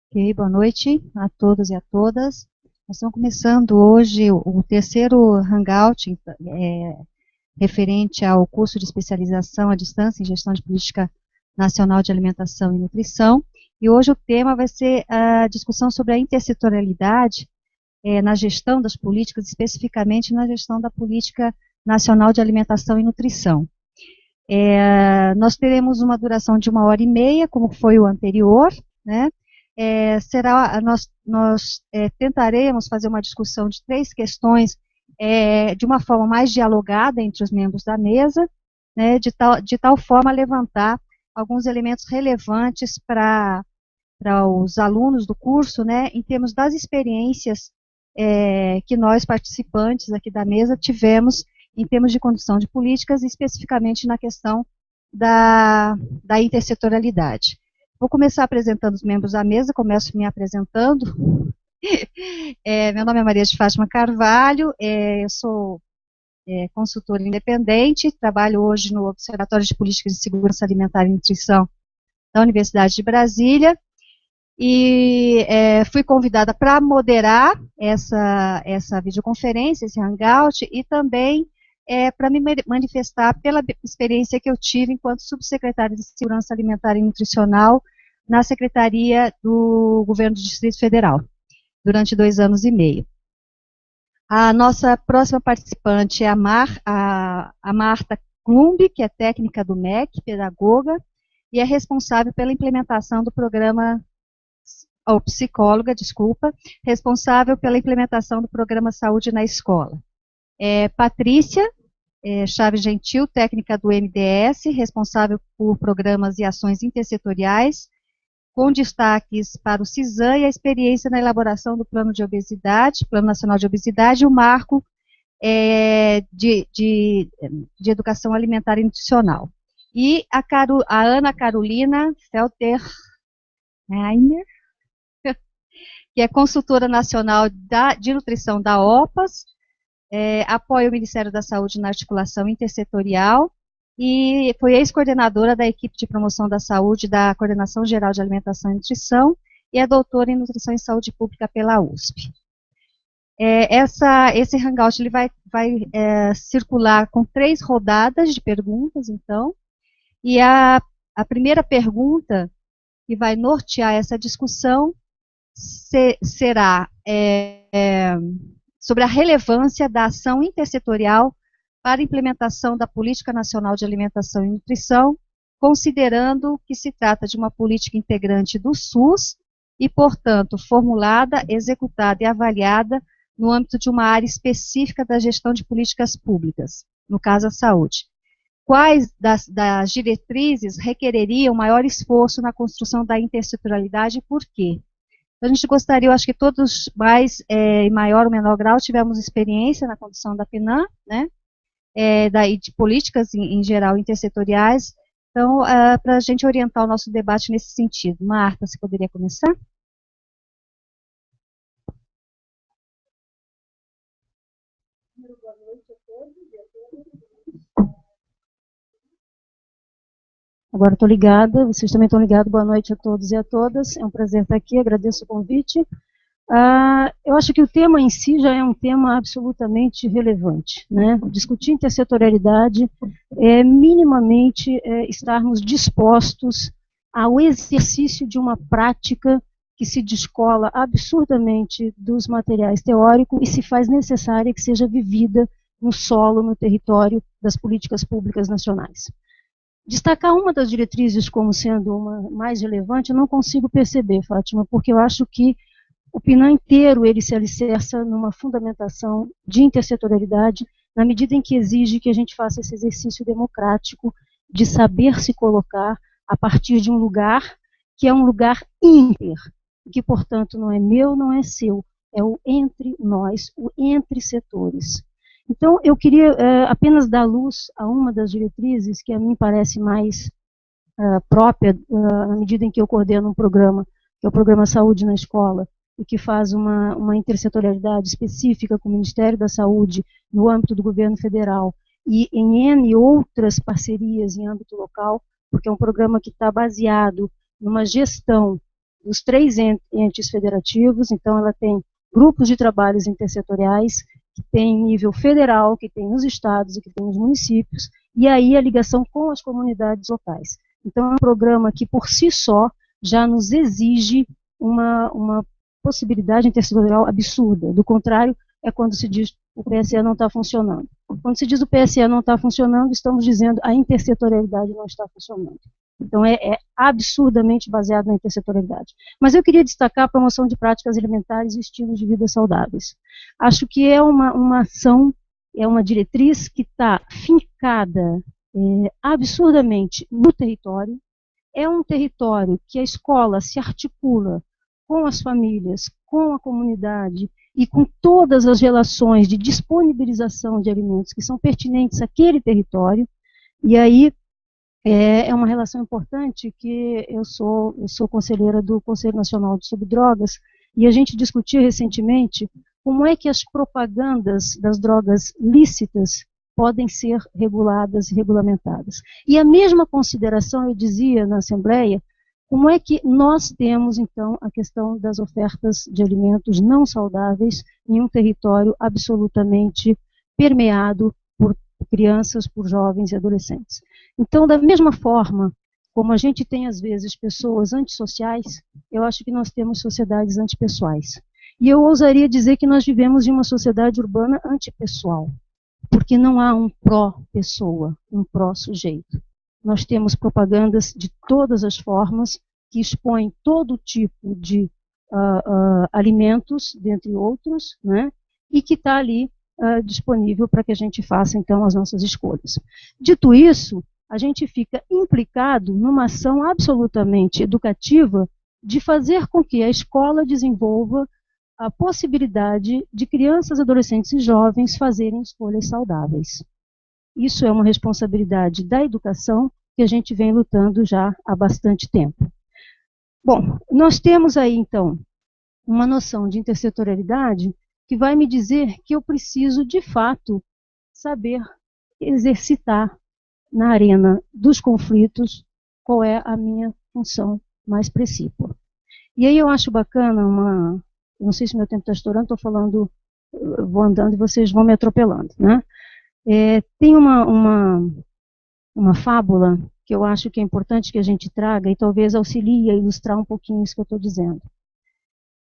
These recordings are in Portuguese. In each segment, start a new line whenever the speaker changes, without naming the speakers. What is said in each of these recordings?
Ok, boa noite a todos e a todas. Nós estamos começando hoje o terceiro Hangout referente ao curso de especialização à distância em gestão de política nacional de alimentação e nutrição. E hoje o tema vai ser a discussão sobre a intersetorialidade na gestão das políticas, especificamente na gestão da política nacional de alimentação e nutrição. Nós teremos uma duração de 1h30, como foi o anterior, né? Nós tentaremos fazer uma discussão de 3 questões de uma forma mais dialogada entre os membros da mesa, né, de tal forma a levantar alguns elementos relevantes para os alunos do curso, né, em termos das experiências que nós, participantes aqui da mesa, tivemos em termos de condução de políticas, especificamente na questão da intersetorialidade. Vou começar apresentando os membros da mesa, começo me apresentando. Meu nome é Maria de Fátima Carvalho, eu sou consultora independente, trabalho hoje no Observatório de Políticas de Segurança Alimentar e Nutrição da Universidade de Brasília, e fui convidada para moderar essa videoconferência, esse hangout, e também para me manifestar pela experiência que eu tive enquanto subsecretária de Segurança Alimentar e Nutricional na Secretaria do Governo do Distrito Federal, durante 2 anos e meio. A nossa próxima participante é a Marta Klumb, que é técnica do MEC, pedagoga, e é responsável pela implementação do programa, psicóloga, desculpa, responsável pela implementação do programa Saúde na Escola. Patrícia Chaves Gentil, técnica do MDS, responsável por programas e ações intersetoriais, com destaques para o CISAM e a experiência na elaboração do Plano de Obesidade, Plano Nacional de Obesidade, e o Marco de Educação Alimentar e Nutricional. E a Ana Carolina Felterheimer, que é consultora nacional de nutrição da OPAS, apoia o Ministério da Saúde na articulação intersetorial e foi ex-coordenadora da equipe de promoção da saúde da Coordenação Geral de Alimentação e Nutrição e é doutora em Nutrição e Saúde Pública pela USP. Esse hangout ele vai circular com 3 rodadas de perguntas, então, e a primeira pergunta que vai nortear essa discussão será sobre a relevância da ação intersetorial para a implementação da Política Nacional de Alimentação e Nutrição, considerando que se trata de uma política integrante do SUS e, portanto, formulada, executada e avaliada no âmbito de uma área específica da gestão de políticas públicas, no caso a saúde. Quais das diretrizes requereriam maior esforço na construção da intersetorialidade e por quê? A gente gostaria, eu acho que todos mais, em maior ou menor grau, tivemos experiência na condução da PNAM, né, de políticas em geral intersetoriais, então, para a gente orientar o nosso debate nesse sentido. Marta, você poderia começar? Boa noite a todos e a todas. Agora estou ligada, vocês também estão ligados, boa noite a todos e a todas, é um prazer estar aqui, agradeço o convite. Eu acho que o tema em si já é um tema absolutamente relevante, né? Discutir intersetorialidade é minimamente estarmos dispostos ao exercício de uma prática que se descola absurdamente dos materiais teóricos e se faz necessária que seja vivida no solo, no território das políticas públicas nacionais. Destacar uma das diretrizes como sendo uma mais relevante, eu não consigo perceber, Fátima, porque eu acho que o PNAM inteiro ele se alicerça numa fundamentação de intersetorialidade, na medida em que exige que a gente faça esse exercício democrático de saber se colocar a partir de um lugar que é um lugar inter, que, portanto, não é meu, não é seu, é o entre nós, o entre setores. Então, eu queria apenas dar luz a uma das diretrizes que a mim parece mais própria, na medida em que eu coordeno um programa, que é o Programa Saúde na Escola, e que faz uma intersetorialidade específica com o Ministério da Saúde no âmbito do governo federal e em N outras parcerias em âmbito local, porque é um programa que está baseado numa gestão
os 3 entes federativos, então ela tem grupos de trabalhos intersetoriais, que tem nível federal, que tem nos estados e que tem nos municípios, e aí a ligação com as comunidades locais. Então é um programa que por si só já nos exige uma possibilidade intersetorial absurda. Do contrário, é quando se diz o PSE não está funcionando. Quando se diz o PSE não está funcionando, estamos dizendo a intersetorialidade não está funcionando. Então é absurdamente baseado na intersetorialidade. Mas eu queria destacar a promoção de práticas alimentares e estilos de vida saudáveis. Acho que é uma ação, é uma diretriz que está fincada absurdamente no território. É um território que a escola se articula com as famílias, com a comunidade e com todas as relações de disponibilização de alimentos que são pertinentes àquele território. E aí é uma relação importante que eu sou conselheira do Conselho Nacional sobre Drogas, e a gente discutiu recentemente como é que as propagandas das drogas lícitas podem ser reguladas e regulamentadas. E a mesma consideração eu dizia na Assembleia, como é que nós temos, então, a questão das ofertas de alimentos não saudáveis em um território absolutamente permeado por crianças, por jovens e adolescentes. Então, da mesma forma como a gente tem, às vezes, pessoas antissociais, eu acho que nós temos sociedades antipessoais. E eu ousaria dizer que nós vivemos em uma sociedade urbana antipessoal, porque não há um pró-pessoa, um pró-sujeito. Nós temos propagandas de todas as formas que expõem todo tipo de alimentos, dentre outros, né, e que está ali disponível para que a gente faça, então, as nossas escolhas. Dito isso, a gente fica implicado numa ação absolutamente educativa de fazer com que a escola desenvolva a possibilidade de crianças, adolescentes e jovens fazerem escolhas saudáveis. Isso é uma responsabilidade da educação que a gente vem lutando já há bastante tempo. Bom, nós temos aí, então, uma noção de intersetorialidade que vai me dizer que eu preciso, de fato, saber exercitar na arena dos conflitos qual é a minha função mais precípua. E aí eu acho bacana eu não sei se meu tempo está estourando, estou falando, vou andando e vocês vão me atropelando, né? Tem uma fábula que eu acho que é importante que a gente traga e talvez auxilie a ilustrar um pouquinho isso que eu estou dizendo.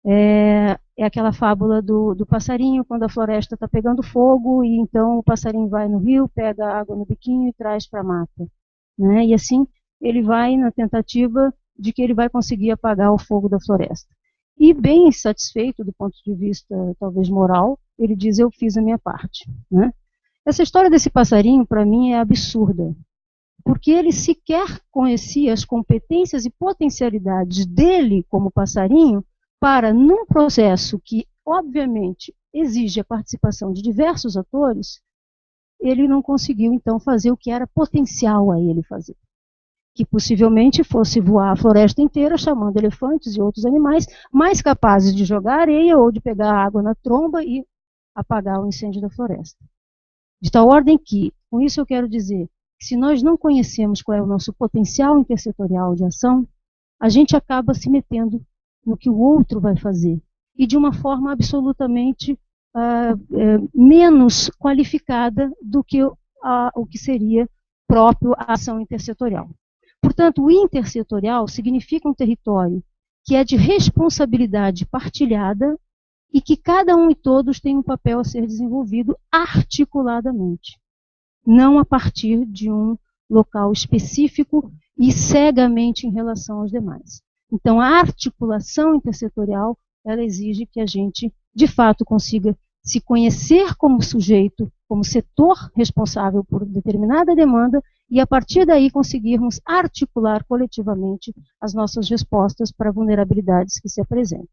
É aquela fábula do passarinho, quando a floresta está pegando fogo, e então o passarinho vai no rio, pega a água no biquinho e traz para a mata. Né? E assim ele vai na tentativa de que ele vai conseguir apagar o fogo da floresta. E bem satisfeito do ponto de vista, talvez, moral, ele diz, eu fiz a minha parte. Né? Essa história desse passarinho, para mim, é absurda, porque ele sequer conhecia as competências e potencialidades dele como passarinho para, num processo que, obviamente, exige a participação de diversos atores, ele não conseguiu, então, fazer o que era potencial a ele fazer. Que possivelmente fosse voar a floresta inteira, chamando elefantes e outros animais mais capazes de jogar areia ou de pegar água na tromba e apagar o incêndio da floresta. De tal ordem que, com isso eu quero dizer, que se nós não conhecemos qual é o nosso potencial intersetorial de ação, a gente acaba se metendo no que o outro vai fazer, e de uma forma absolutamente menos qualificada do que o que seria próprio à ação intersetorial. Portanto, o intersetorial significa um território que é de responsabilidade partilhada e que cada um e todos têm um papel a ser desenvolvido articuladamente, não a partir de um local específico e cegamente em relação aos demais. Então, a articulação intersetorial, ela exige que a gente, de fato, consiga se conhecer como sujeito, como setor responsável por determinada demanda, e a partir daí conseguirmos articular coletivamente as nossas respostas para vulnerabilidades que se apresentam.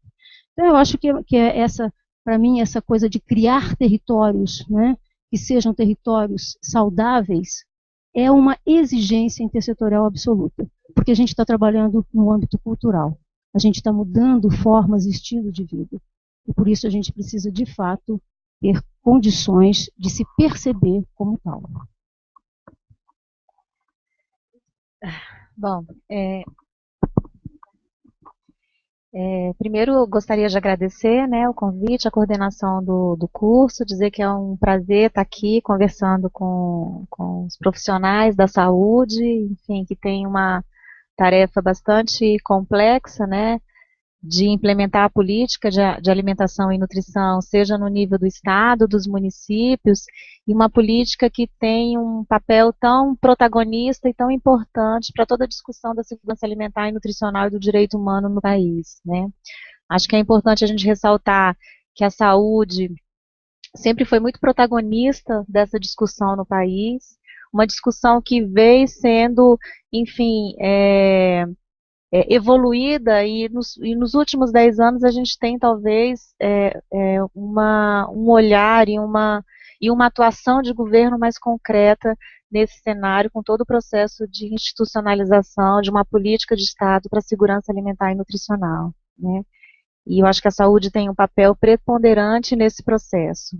Então, eu acho que é essa, para mim, essa coisa de criar territórios, né, que sejam territórios saudáveis, é uma exigência intersetorial absoluta, porque a gente está trabalhando no âmbito cultural, a gente está mudando formas e estilos de vida, e por isso a gente precisa, de fato, ter condições de se perceber como tal.
Bom, Primeiro, eu gostaria de agradecer, né, o convite, a coordenação do curso, dizer que é um prazer estar aqui conversando com os profissionais da saúde, enfim, que tem uma tarefa bastante complexa, né, de implementar a política de alimentação e nutrição, seja no nível do Estado, dos municípios, e uma política que tem um papel tão protagonista e tão importante para toda a discussão da segurança alimentar e nutricional e do direito humano no país, né? Acho que é importante a gente ressaltar que a saúde sempre foi muito protagonista dessa discussão no país, uma discussão que veio sendo, enfim, evoluída e nos últimos 10 anos a gente tem talvez um olhar e uma atuação de governo mais concreta nesse cenário, com todo o processo de institucionalização de uma política de Estado para a segurança alimentar e nutricional, né? E eu acho que a saúde tem um papel preponderante nesse processo.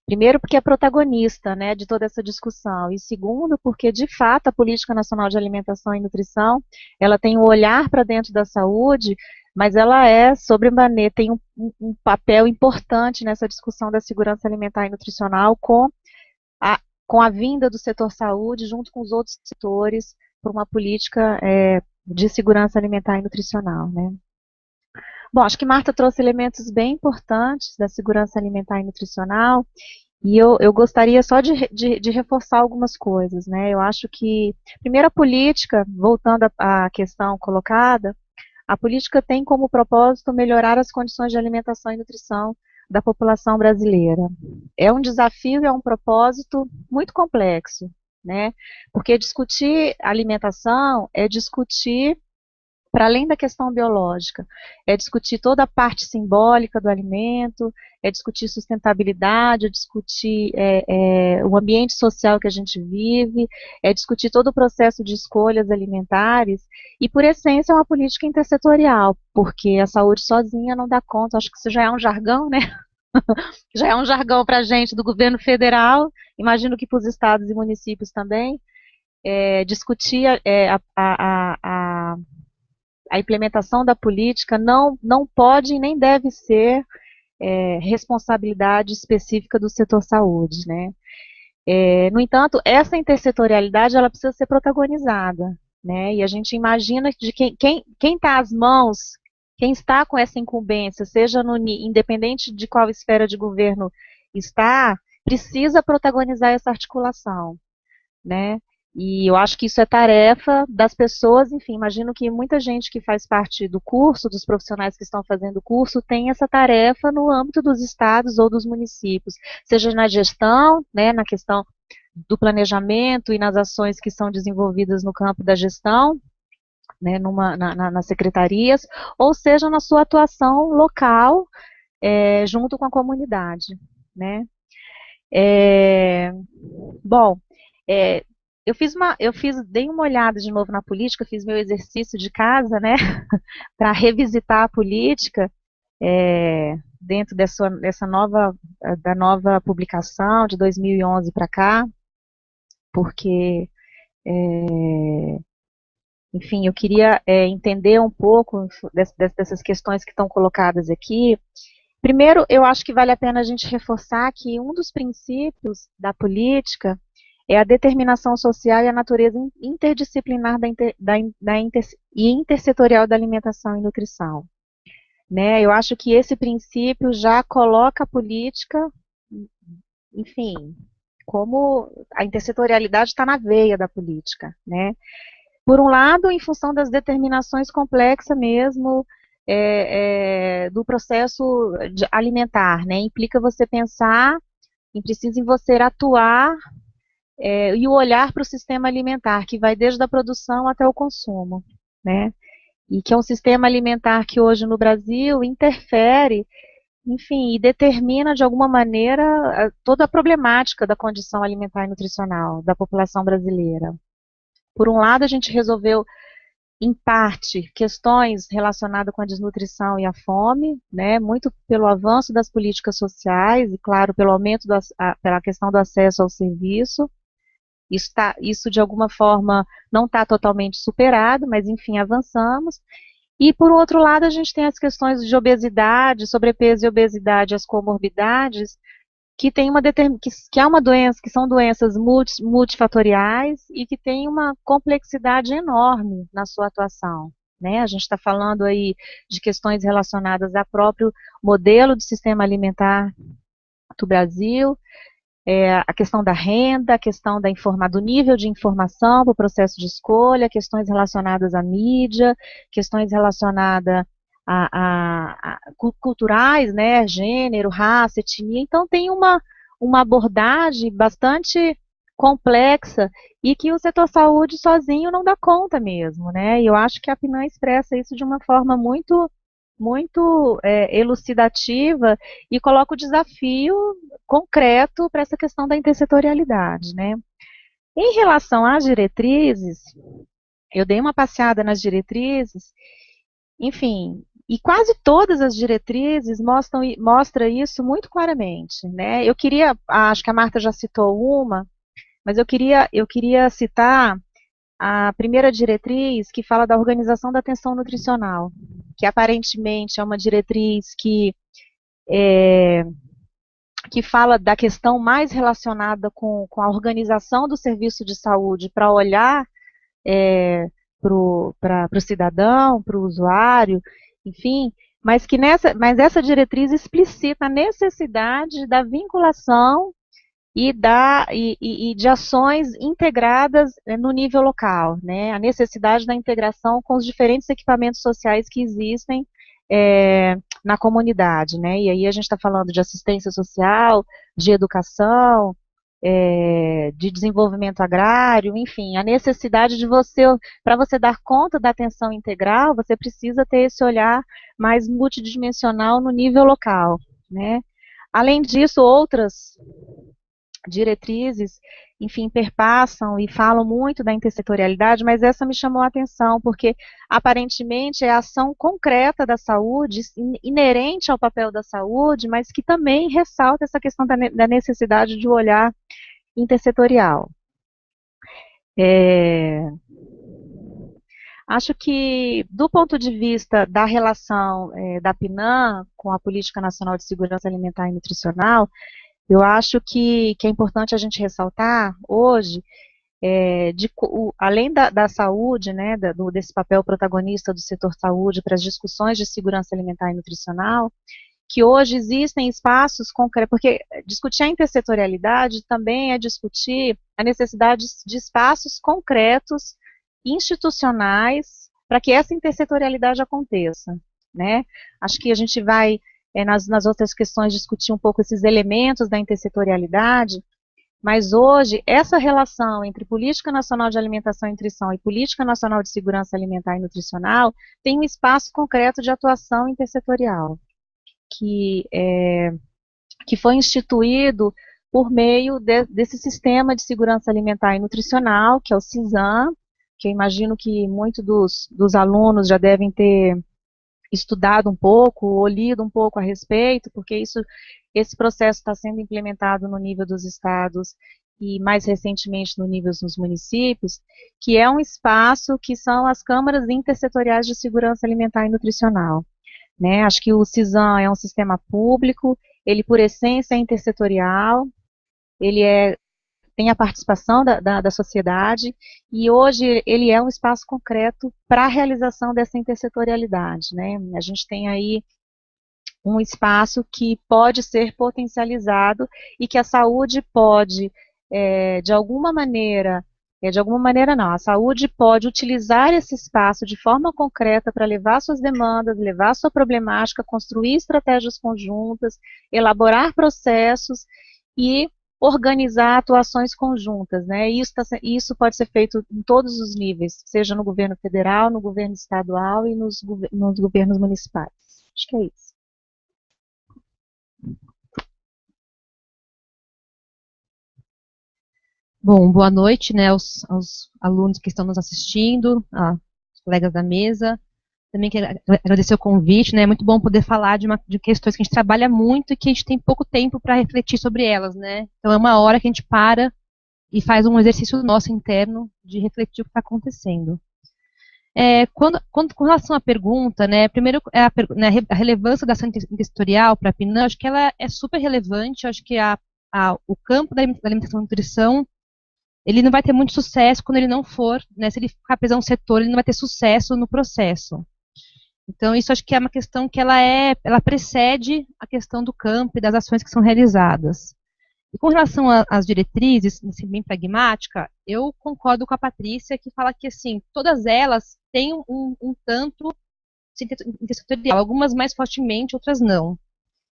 Primeiro, porque é protagonista, né, de toda essa discussão, e segundo, porque de fato a Política Nacional de Alimentação e Nutrição, ela tem um olhar para dentro da saúde, mas ela tem um papel importante nessa discussão da segurança alimentar e nutricional com a vinda do setor saúde, junto com os outros setores, por uma política de segurança alimentar e nutricional, né. Bom, acho que Marta trouxe elementos bem importantes da segurança alimentar e nutricional, e eu gostaria só de reforçar algumas coisas, né? Eu acho que, primeiro, a política, voltando à questão colocada, a política tem como propósito melhorar as condições de alimentação e nutrição da população brasileira. É um desafio, é um propósito muito complexo, né? Porque discutir alimentação é discutir para além da questão biológica, é discutir toda a parte simbólica do alimento, é discutir sustentabilidade, é discutir o ambiente social que a gente vive, é discutir todo o processo de escolhas alimentares, e por essência é uma política intersetorial, porque a saúde sozinha não dá conta, acho que isso já é um jargão, né? Já é um jargão para a gente do governo federal, imagino que para os estados e municípios também, discutir a implementação da política não pode e nem deve ser responsabilidade específica do setor saúde, né? No entanto, essa intersetorialidade ela precisa ser protagonizada, né? E a gente imagina de quem está às mãos, quem está com essa incumbência, independente de qual esfera de governo está, precisa protagonizar essa articulação, né? E eu acho que isso é tarefa das pessoas, enfim, imagino que muita gente que faz parte do curso, dos profissionais que estão fazendo o curso, tem essa tarefa no âmbito dos estados ou dos municípios, seja na gestão, né, na questão do planejamento e nas ações que são desenvolvidas no campo da gestão, né, nas secretarias, ou seja na sua atuação local, junto com a comunidade, né. Bom, dei uma olhada de novo na política, fiz meu exercício de casa, né, para revisitar a política dentro da nova publicação de 2011 para cá, porque, enfim, eu queria entender um pouco dessas questões que estão colocadas aqui. Primeiro, eu acho que vale a pena a gente reforçar que um dos princípios da política é a determinação social e a natureza interdisciplinar e intersetorial da alimentação e nutrição, né? Eu acho que esse princípio já coloca a política, enfim, como a intersetorialidade está na veia da política, né? Por um lado, em função das determinações complexas mesmo do processo alimentar, né? Implica você pensar, precisa em você atuar e o olhar para o sistema alimentar, que vai desde a produção até o consumo, né? E que é um sistema alimentar que hoje no Brasil interfere, enfim, e determina de alguma maneira toda a problemática da condição alimentar e nutricional da população brasileira. Por um lado, a gente resolveu, em parte, questões relacionadas com a desnutrição e a fome, né, muito pelo avanço das políticas sociais e, claro, pelo aumento pela questão do acesso ao serviço. Isso de alguma forma não está totalmente superado, mas enfim, avançamos. E, por outro lado, a gente tem as questões de obesidade, sobrepeso e obesidade, as comorbidades, que tem que é uma doença, que são doenças multifatoriais e que tem uma complexidade enorme na sua atuação. Né? A gente está falando aí de questões relacionadas ao próprio modelo de sistema alimentar do Brasil, a questão da renda, a questão do nível de informação para o processo de escolha, questões relacionadas à mídia, questões relacionadas culturais, né, gênero, raça, etnia. Então tem uma abordagem bastante complexa e que o setor saúde sozinho não dá conta mesmo, né? E eu acho que a PNAE expressa isso de uma forma muito elucidativa e coloca o desafio concreto para essa questão da intersetorialidade, né? Em relação às diretrizes, eu dei uma passeada nas diretrizes, enfim, e quase todas as diretrizes mostram isso muito claramente, né? Eu queria, acho que a Marta já citou uma, mas eu queria citar a primeira diretriz que fala da organização da atenção nutricional, que aparentemente é uma diretriz que fala da questão mais relacionada com a organização do serviço de saúde para olhar para o cidadão, para o usuário, enfim, mas essa diretriz explicita a necessidade da vinculação e de ações integradas no nível local, né? A necessidade da integração com os diferentes equipamentos sociais que existem na comunidade, né? E aí a gente está falando de assistência social, de educação, de desenvolvimento agrário, enfim, a necessidade de para você dar conta da atenção integral, você precisa ter esse olhar mais multidimensional no nível local, né? Além disso, outras diretrizes, enfim, perpassam e falam muito da intersetorialidade, mas essa me chamou a atenção, porque aparentemente é a ação concreta da saúde, inerente ao papel da saúde, mas que também ressalta essa questão da necessidade de um olhar intersetorial. Acho que, do ponto de vista da relação da PNAE com a Política Nacional de Segurança Alimentar e Nutricional, eu acho que é importante a gente ressaltar hoje, além da saúde, né, desse papel protagonista do setor saúde para as discussões de segurança alimentar e nutricional, que hoje existem espaços concretos, porque discutir a intersetorialidade também é discutir a necessidade de espaços concretos, institucionais, para que essa intersetorialidade aconteça, né? Acho que a gente vai nas outras questões discutir um pouco esses elementos da intersetorialidade, mas hoje essa relação entre Política Nacional de Alimentação e Nutrição e Política Nacional de Segurança Alimentar e Nutricional tem um espaço concreto de atuação intersetorial, que foi instituído por meio desse sistema de segurança alimentar e nutricional, que é o CISAM, que eu imagino que muitos dos alunos já devem ter estudado um pouco, ou lido um pouco a respeito, porque esse processo está sendo implementado no nível dos estados e mais recentemente no nível dos municípios, que é um espaço que são as câmaras intersetoriais de segurança alimentar e nutricional. Né? Acho que o CISAM é um sistema público, ele por essência é intersetorial, ele tem a participação da sociedade, e hoje ele é um espaço concreto para a realização dessa intersetorialidade, né? A gente tem aí um espaço que pode ser potencializado e que a saúde pode, de alguma maneira não, a saúde pode utilizar esse espaço de forma concreta para levar suas demandas, levar sua problemática, construir estratégias conjuntas, elaborar processos e organizar atuações conjuntas, né? Isso pode ser feito em todos os níveis, seja no governo federal, no governo estadual e nos governos municipais. Acho que é isso.
Bom, boa noite, né, aos alunos que estão nos assistindo, aos colegas da mesa. Também quero agradecer o convite, né, é muito bom poder falar de questões que a gente trabalha muito e que a gente tem pouco tempo para refletir sobre elas, né. Então é uma hora que a gente para e faz um exercício nosso interno de refletir o que está acontecendo. Com relação à pergunta, né, primeiro né, a relevância da ação intestorial para a PNAE, acho que ela é super relevante, acho que o campo da alimentação e nutrição, ele não vai ter muito sucesso quando ele não for, né, se ele ficar preso a um setor, ele não vai ter sucesso no processo. Então, isso acho que é uma questão que ela precede a questão do campo e das ações que são realizadas. E com relação às diretrizes, assim, bem pragmática, eu concordo com a Patrícia, que fala que, assim, todas elas têm um tanto intersetorial, algumas mais fortemente, outras não.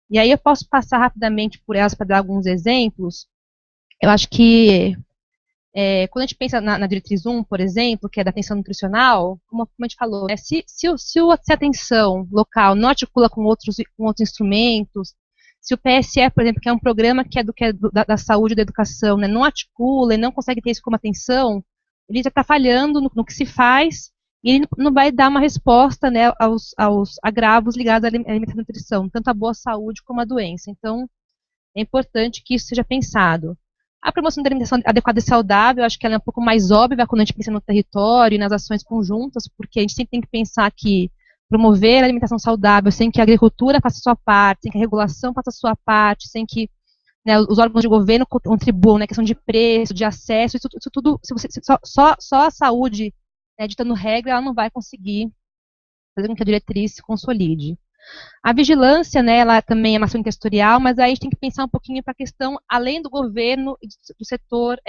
E aí eu posso passar rapidamente por elas para dar alguns exemplos. Eu acho que, quando a gente pensa na diretriz 1, por exemplo, que é da atenção nutricional, como a gente falou, né, se a atenção local não articula com outros instrumentos, se o PSE, por exemplo, que é um programa que é da saúde e da educação, né, não articula e não consegue ter isso como atenção, ele já está falhando no que se faz e ele não vai dar uma resposta, né, aos agravos ligados à alimentação e nutrição, tanto a boa saúde como a doença. Então, é importante que isso seja pensado. A promoção da alimentação adequada e saudável, eu acho que ela é um pouco mais óbvia quando a gente pensa no território e nas ações conjuntas, porque a gente sempre tem que pensar que promover a alimentação saudável sem que a agricultura faça a sua parte, sem que a regulação faça a sua parte, sem que, né, os órgãos de governo contribuam, né, questão de preço, de acesso, isso tudo, só a saúde, né, ditando regra, ela não vai conseguir fazer com que a diretriz se consolide. A vigilância, né, ela também é uma ação intestorial, mas aí a gente tem que pensar um pouquinho para a questão, além do governo e do setor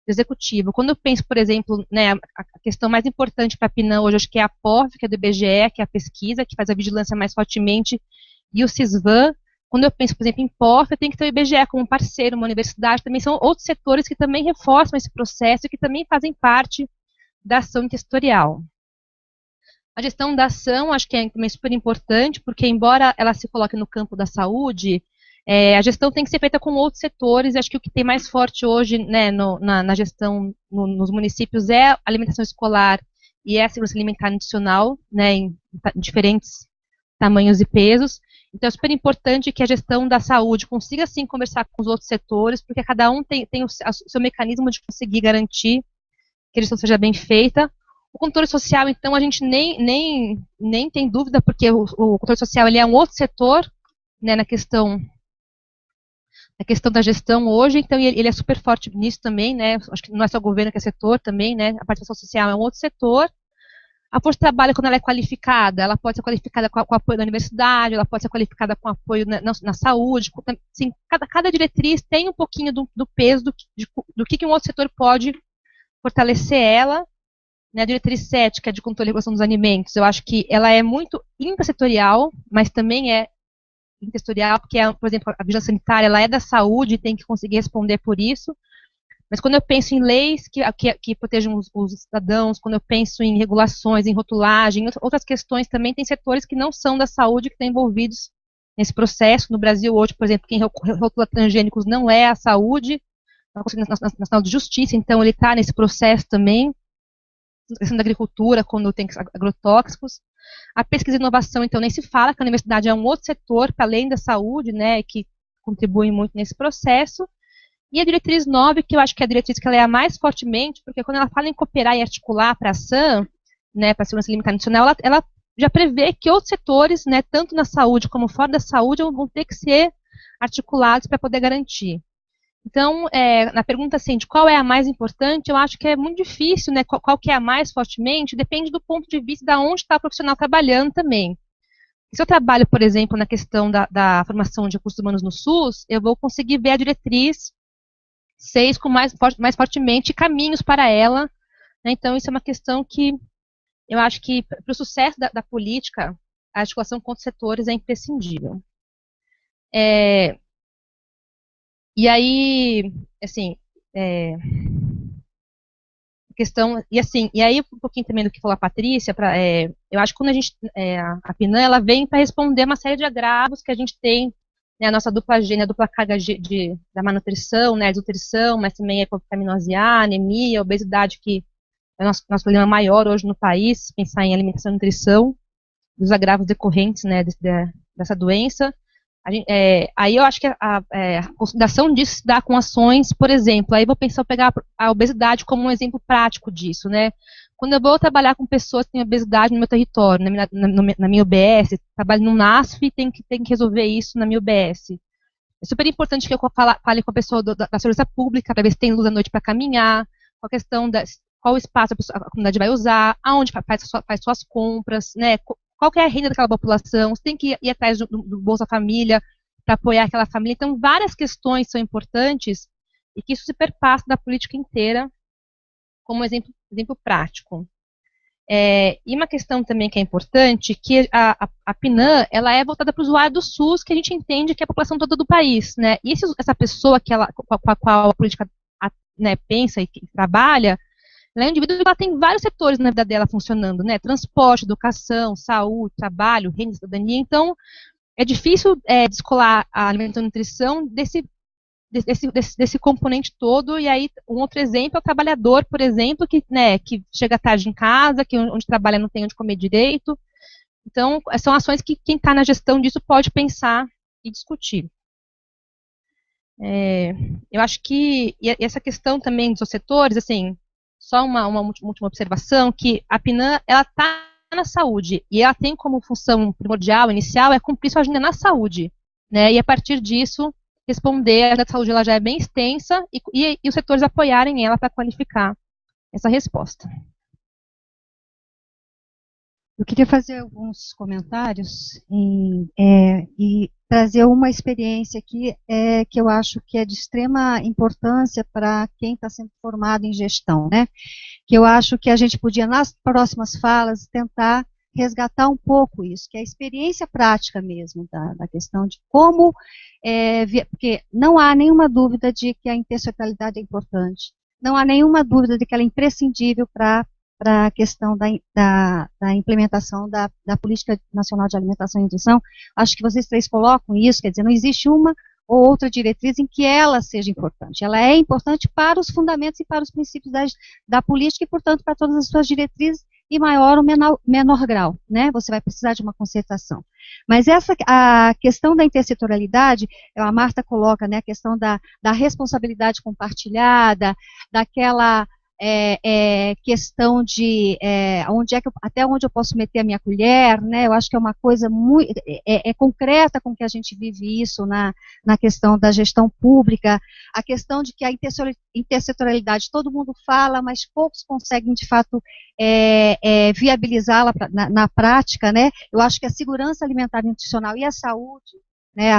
executivo. Quando eu penso, por exemplo, né, a questão mais importante para a PNAE hoje, acho que é a POF, que é do IBGE, que é a pesquisa, que faz a vigilância mais fortemente, e o CISVAN. Quando eu penso, por exemplo, em POF, eu tenho que ter o IBGE como parceiro, uma universidade, também são outros setores que também reforçam esse processo e que também fazem parte da ação intestorial. A gestão da ação, acho que é também super importante, porque embora ela se coloque no campo da saúde, a gestão tem que ser feita com outros setores. Acho que o que tem mais forte hoje, né, na gestão nos municípios é a alimentação escolar e a segurança alimentar nutricional, né, em diferentes tamanhos e pesos. Então, é super importante que a gestão da saúde consiga, sim, conversar com os outros setores, porque cada um tem o seu mecanismo de conseguir garantir que a gestão seja bem feita. O controle social, então, a gente nem tem dúvida, porque o controle social ele é um outro setor, né, na questão da gestão hoje, então ele é super forte nisso também, né, acho que não é só o governo que é setor também, né, a participação social é um outro setor. A força de trabalho, quando ela é qualificada, ela pode ser qualificada com o apoio da universidade, ela pode ser qualificada com apoio na saúde, assim, cada diretriz tem um pouquinho do peso do que um outro setor pode fortalecer ela, né. A diretriz 7, que é de controle e regulação dos alimentos, eu acho que ela é muito intersetorial, mas também é intestorial, porque, por exemplo, a vigilância sanitária, ela é da saúde e tem que conseguir responder por isso. Mas quando eu penso em leis que protejam os cidadãos, quando eu penso em regulações, em rotulagem, outras questões também, tem setores que não são da saúde que estão envolvidos nesse processo. No Brasil hoje, por exemplo, quem rotula transgênicos não é a saúde, é o Conselho Nacional de Justiça, então ele está nesse processo também. A questão da agricultura, quando tem agrotóxicos. A pesquisa e inovação, então, nem se fala, que a universidade é um outro setor, para além da saúde, né, que contribui muito nesse processo. E a diretriz 9, que eu acho que é a diretriz que ela é a mais fortemente, porque quando ela fala em cooperar e articular para a ação, né, para a segurança alimentar nutricional, ela já prevê que outros setores, né, tanto na saúde como fora da saúde, vão ter que ser articulados para poder garantir. Então, na pergunta assim, de qual é a mais importante, eu acho que é muito difícil, né, qual que é a mais fortemente, depende do ponto de vista de onde está o profissional trabalhando também. Se eu trabalho, por exemplo, na questão da formação de recursos humanos no SUS, eu vou conseguir ver a diretriz 6 com mais fortemente caminhos para ela, né. Então, isso é uma questão que eu acho que, para o sucesso da política, a articulação com outros setores é imprescindível. E aí, assim, questão, e aí um pouquinho também do que falou a Patrícia, eu acho que quando a PNAE, ela vem para responder uma série de agravos que a gente tem, né, a nossa dupla carga da malnutrição, né, desnutrição, mas também a hipocalcemia, anemia, obesidade, que é o nosso problema maior hoje no país, pensar em alimentação e nutrição, dos agravos decorrentes, né, dessa doença. Aí eu acho que a consolidação disso se dá com ações, por exemplo, aí vou pegar a obesidade como um exemplo prático disso, né? quando eu vou trabalhar com pessoas que têm obesidade no meu território, na minha UBS, trabalho no NASF e tem que resolver isso na minha UBS. É super importante que eu fale com a pessoa da segurança pública para ver se tem luz à noite para caminhar, qual a questão qual espaço a comunidade vai usar, aonde faz suas compras, né? Qual que é a renda daquela população, você tem que ir atrás do Bolsa Família para apoiar aquela família. Então, várias questões são importantes e que isso se perpassa da política inteira, como exemplo prático. E uma questão também que é importante, que a PNAM, ela é voltada para o usuário do SUS, que a gente entende que é a população toda do país, né? E essa pessoa com a qual a política, né, pensa e trabalha, ela é um indivíduo que ela tem vários setores na vida dela funcionando, né? Transporte, educação, saúde, trabalho, renda, cidadania. Então, é difícil descolar a alimentação e nutrição desse componente todo. E aí, um outro exemplo é o trabalhador, por exemplo, que chega tarde em casa, que onde trabalha não tem onde comer direito. Então, são ações que quem está na gestão disso pode pensar e discutir. Eu acho que essa questão também dos setores, assim, só uma última observação, que a PNAM, ela está na saúde, e ela tem como função primordial, inicial, cumprir sua agenda na saúde, né, e a partir disso, responder, a agenda de saúde ela já é bem extensa, e os setores apoiarem ela para qualificar essa resposta.
Eu queria fazer alguns comentários e trazer uma experiência aqui que eu acho que é de extrema importância para quem está sendo formado em gestão, né? Que eu acho que a gente podia, nas próximas falas, tentar resgatar um pouco isso, que é a experiência prática mesmo da questão de como, porque não há nenhuma dúvida de que a interseccionalidade é importante, não há nenhuma dúvida de que ela é imprescindível para a questão da implementação da Política Nacional de Alimentação e Nutrição. Acho que vocês três colocam isso, quer dizer, não existe uma ou outra diretriz em que ela seja importante. Ela é importante para os fundamentos e para os princípios da política e, portanto, para todas as suas diretrizes, em maior ou menor grau, né? Você vai precisar de uma concertação. Mas a questão da intersetorialidade, a Marta coloca, né, a questão da responsabilidade compartilhada, daquela questão de até onde eu posso meter a minha colher, né? Eu acho que é uma coisa muito concreta com que a gente vive isso na questão da gestão pública, a questão de que a intersetorialidade todo mundo fala, mas poucos conseguem de fato viabilizá-la na prática, né? Eu acho que a segurança alimentar e nutricional e a saúde, né,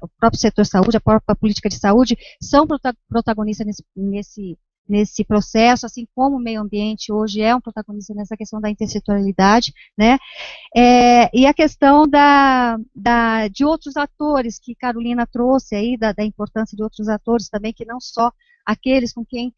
o próprio setor saúde, a própria política de saúde, são protagonistas nesse processo, assim como o meio ambiente hoje é um protagonista nessa questão da intersetorialidade, né, e a questão de outros atores, que Carolina trouxe aí, da importância de outros atores também, que não só aqueles com quem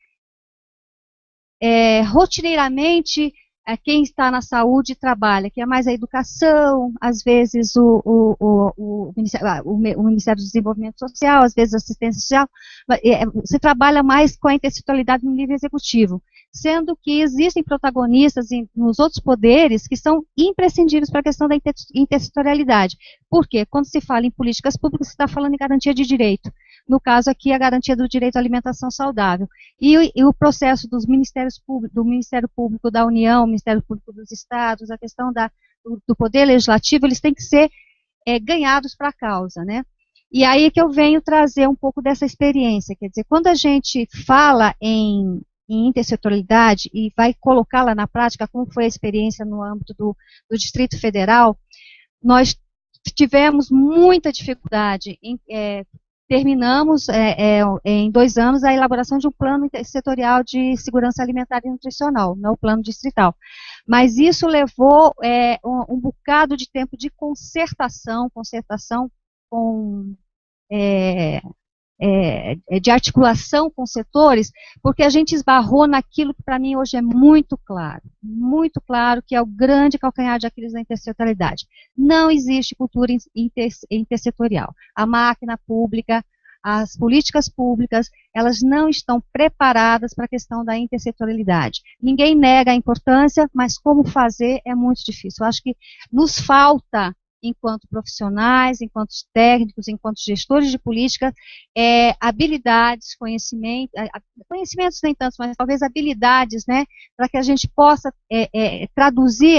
rotineiramente quem está na saúde trabalha, que é mais a educação, às vezes o Ministério do Desenvolvimento Social, às vezes a assistência social, você trabalha mais com a intersetorialidade no nível executivo, sendo que existem protagonistas nos outros poderes que são imprescindíveis para a questão da intersetorialidade. Por quê? Quando se fala em políticas públicas, se está falando em garantia de direito. No caso aqui, a garantia do direito à alimentação saudável. E o processo dos ministérios públicos, do Ministério Público da União, Ministério Público dos Estados, a questão do poder legislativo, eles têm que ser ganhados para a causa, né? E aí que eu venho trazer um pouco dessa experiência, quer dizer, quando a gente fala em intersetorialidade e vai colocá-la na prática, como foi a experiência no âmbito do Distrito Federal, nós tivemos muita dificuldade terminamos em 2 anos a elaboração de um plano setorial de segurança alimentar e nutricional, não o plano distrital. Mas isso levou um bocado de tempo de concertação com de articulação com setores, porque a gente esbarrou naquilo que para mim hoje é muito claro, que é o grande calcanhar de Aquiles da intersetorialidade. Não existe cultura intersetorial. A máquina pública, as políticas públicas, elas não estão preparadas para a questão da intersetorialidade. Ninguém nega a importância, mas como fazer é muito difícil. Eu acho que nos falta, enquanto profissionais, enquanto técnicos, enquanto gestores de política, habilidades, conhecimentos nem tanto, mas talvez habilidades, né, para que a gente possa traduzir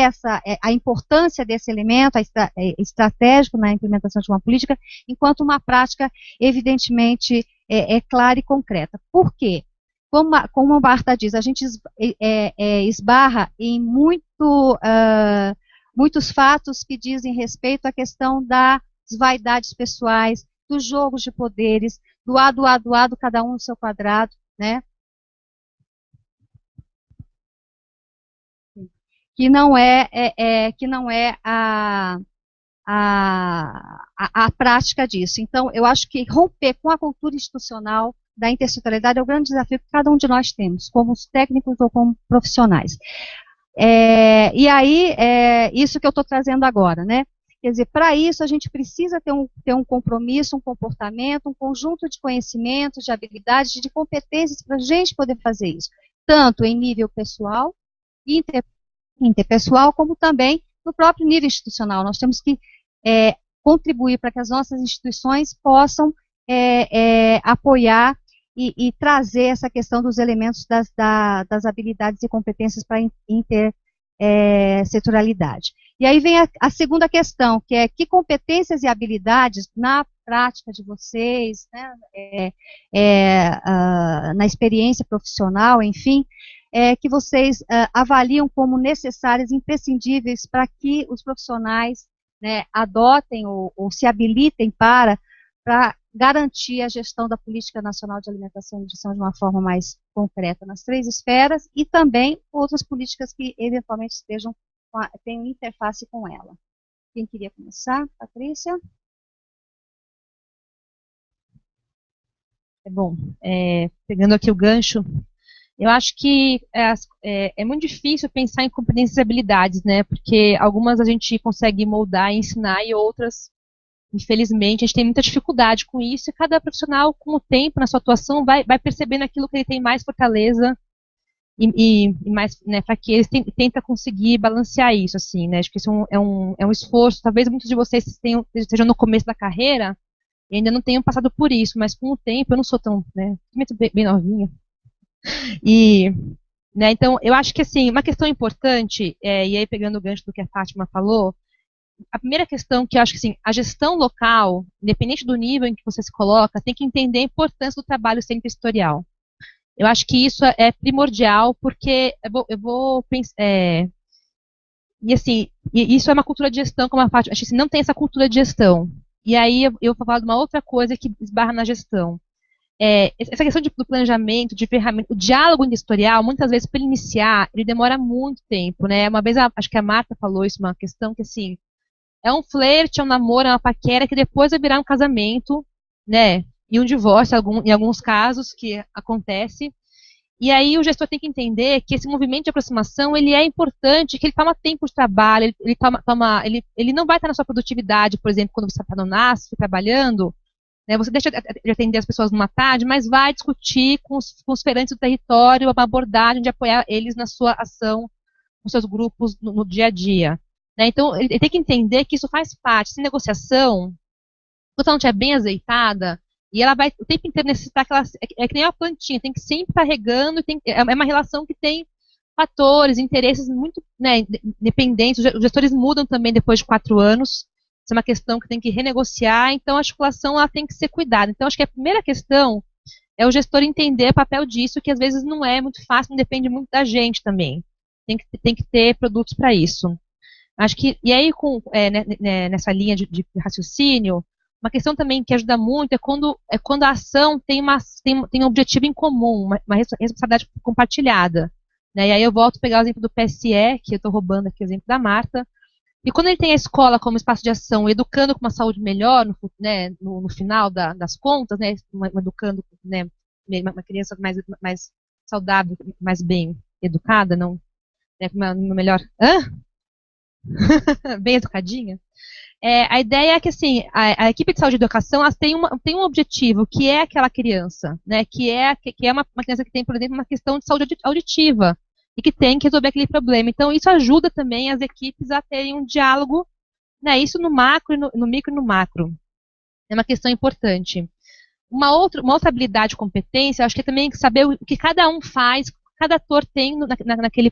a importância desse elemento estratégico na implementação de uma política, enquanto uma prática, evidentemente, clara e concreta. Por quê? Como a Marta diz, a gente esbarra em muitos fatos que dizem respeito à questão das vaidades pessoais, dos jogos de poderes, do A, cada um no seu quadrado, né? Que não é a prática disso. Então, eu acho que romper com a cultura institucional da intersetorialidade é o grande desafio que cada um de nós temos, como técnicos ou como profissionais. E aí, isso que eu estou trazendo agora, né? Quer dizer, para isso a gente precisa ter um compromisso, um comportamento, um conjunto de conhecimentos, de habilidades, de competências para a gente poder fazer isso, tanto em nível pessoal, interpessoal, como também no próprio nível institucional. Nós temos que contribuir para que as nossas instituições possam apoiar e trazer essa questão dos elementos das habilidades e competências para a intersetorialidade. E aí vem a segunda questão, que é que competências e habilidades na prática de vocês, né, na experiência profissional, enfim, que vocês avaliam como necessárias, imprescindíveis para que os profissionais, né, adotem ou se habilitem para garantir a gestão da Política Nacional de Alimentação e Nutrição de uma forma mais concreta nas 3 esferas e também outras políticas que eventualmente tenham interface com ela. Quem queria começar? Patrícia?
Bom, pegando aqui o gancho, eu acho que é muito difícil pensar em competências e habilidades, né? Porque algumas a gente consegue moldar e ensinar e outras, infelizmente, a gente tem muita dificuldade com isso e cada profissional, com o tempo, na sua atuação, vai percebendo aquilo que ele tem mais fortaleza e mais, né, fraqueza, tenta conseguir balancear isso, assim, né? Acho que isso é um esforço, talvez muitos de vocês estejam no começo da carreira e ainda não tenham passado por isso, mas com o tempo, eu não sou tão, né, bem novinha. E, né, então, eu acho que, assim, uma questão importante, e aí pegando o gancho do que a Fátima falou, a primeira questão que eu acho que, assim, a gestão local, independente do nível em que você se coloca, tem que entender a importância do trabalho intersetorial. Eu acho que isso é primordial, porque eu vou pensar, e assim, isso é uma cultura de gestão, como a Fátima, acho que assim, não tem essa cultura de gestão. E aí eu vou falar de uma outra coisa que esbarra na gestão. Essa questão do planejamento, de ferramenta, o diálogo intersetorial, muitas vezes, para iniciar, ele demora muito tempo, né? Uma vez, acho que a Marta falou isso, uma questão que, assim, é um flerte, é um namoro, é uma paquera, que depois vai virar um casamento, né? E um divórcio, em alguns casos, que acontece. E aí o gestor tem que entender que esse movimento de aproximação, ele é importante, que ele toma tempo de trabalho, ele não vai estar na sua produtividade, por exemplo, quando você está no NASF, trabalhando, né, você deixa de atender as pessoas numa tarde, mas vai discutir com os feirantes do território uma abordagem de apoiar eles na sua ação, nos seus grupos, no dia a dia. Né, então, ele tem que entender que isso faz parte. Se negociação, quando ela não estiver bem azeitada, e ela vai o tempo inteiro necessitar que ela. É que nem uma plantinha, tem que sempre estar regando, é uma relação que tem fatores, interesses muito, né, dependentes. Os gestores mudam também depois de 4 anos. Isso é uma questão que tem que renegociar, então a articulação ela tem que ser cuidada. Então, acho que a primeira questão é o gestor entender o papel disso, que às vezes não é muito fácil, não depende muito da gente também. Tem que ter produtos para isso. Acho que, e aí, nessa linha de raciocínio, uma questão também que ajuda muito é quando a ação tem um objetivo em comum, uma responsabilidade compartilhada. Né? E aí eu volto a pegar o exemplo do PSE, que eu estou roubando aqui o exemplo da Marta. E quando ele tem a escola como espaço de ação, educando com uma saúde melhor, no final das contas, né, educando, né, uma criança mais saudável, mais bem educada, não, né, uma melhor, bem educadinha. A ideia é que, assim, a equipe de saúde e educação elas tem um objetivo, que é aquela criança, né, que é uma criança que tem, por exemplo, uma questão de saúde auditiva, e que tem que resolver aquele problema. Então, isso ajuda também as equipes a terem um diálogo Né, isso no macro, no micro e no macro. É uma questão importante. Uma outra habilidade, competência, eu acho que é também saber o que cada um faz, cada ator tem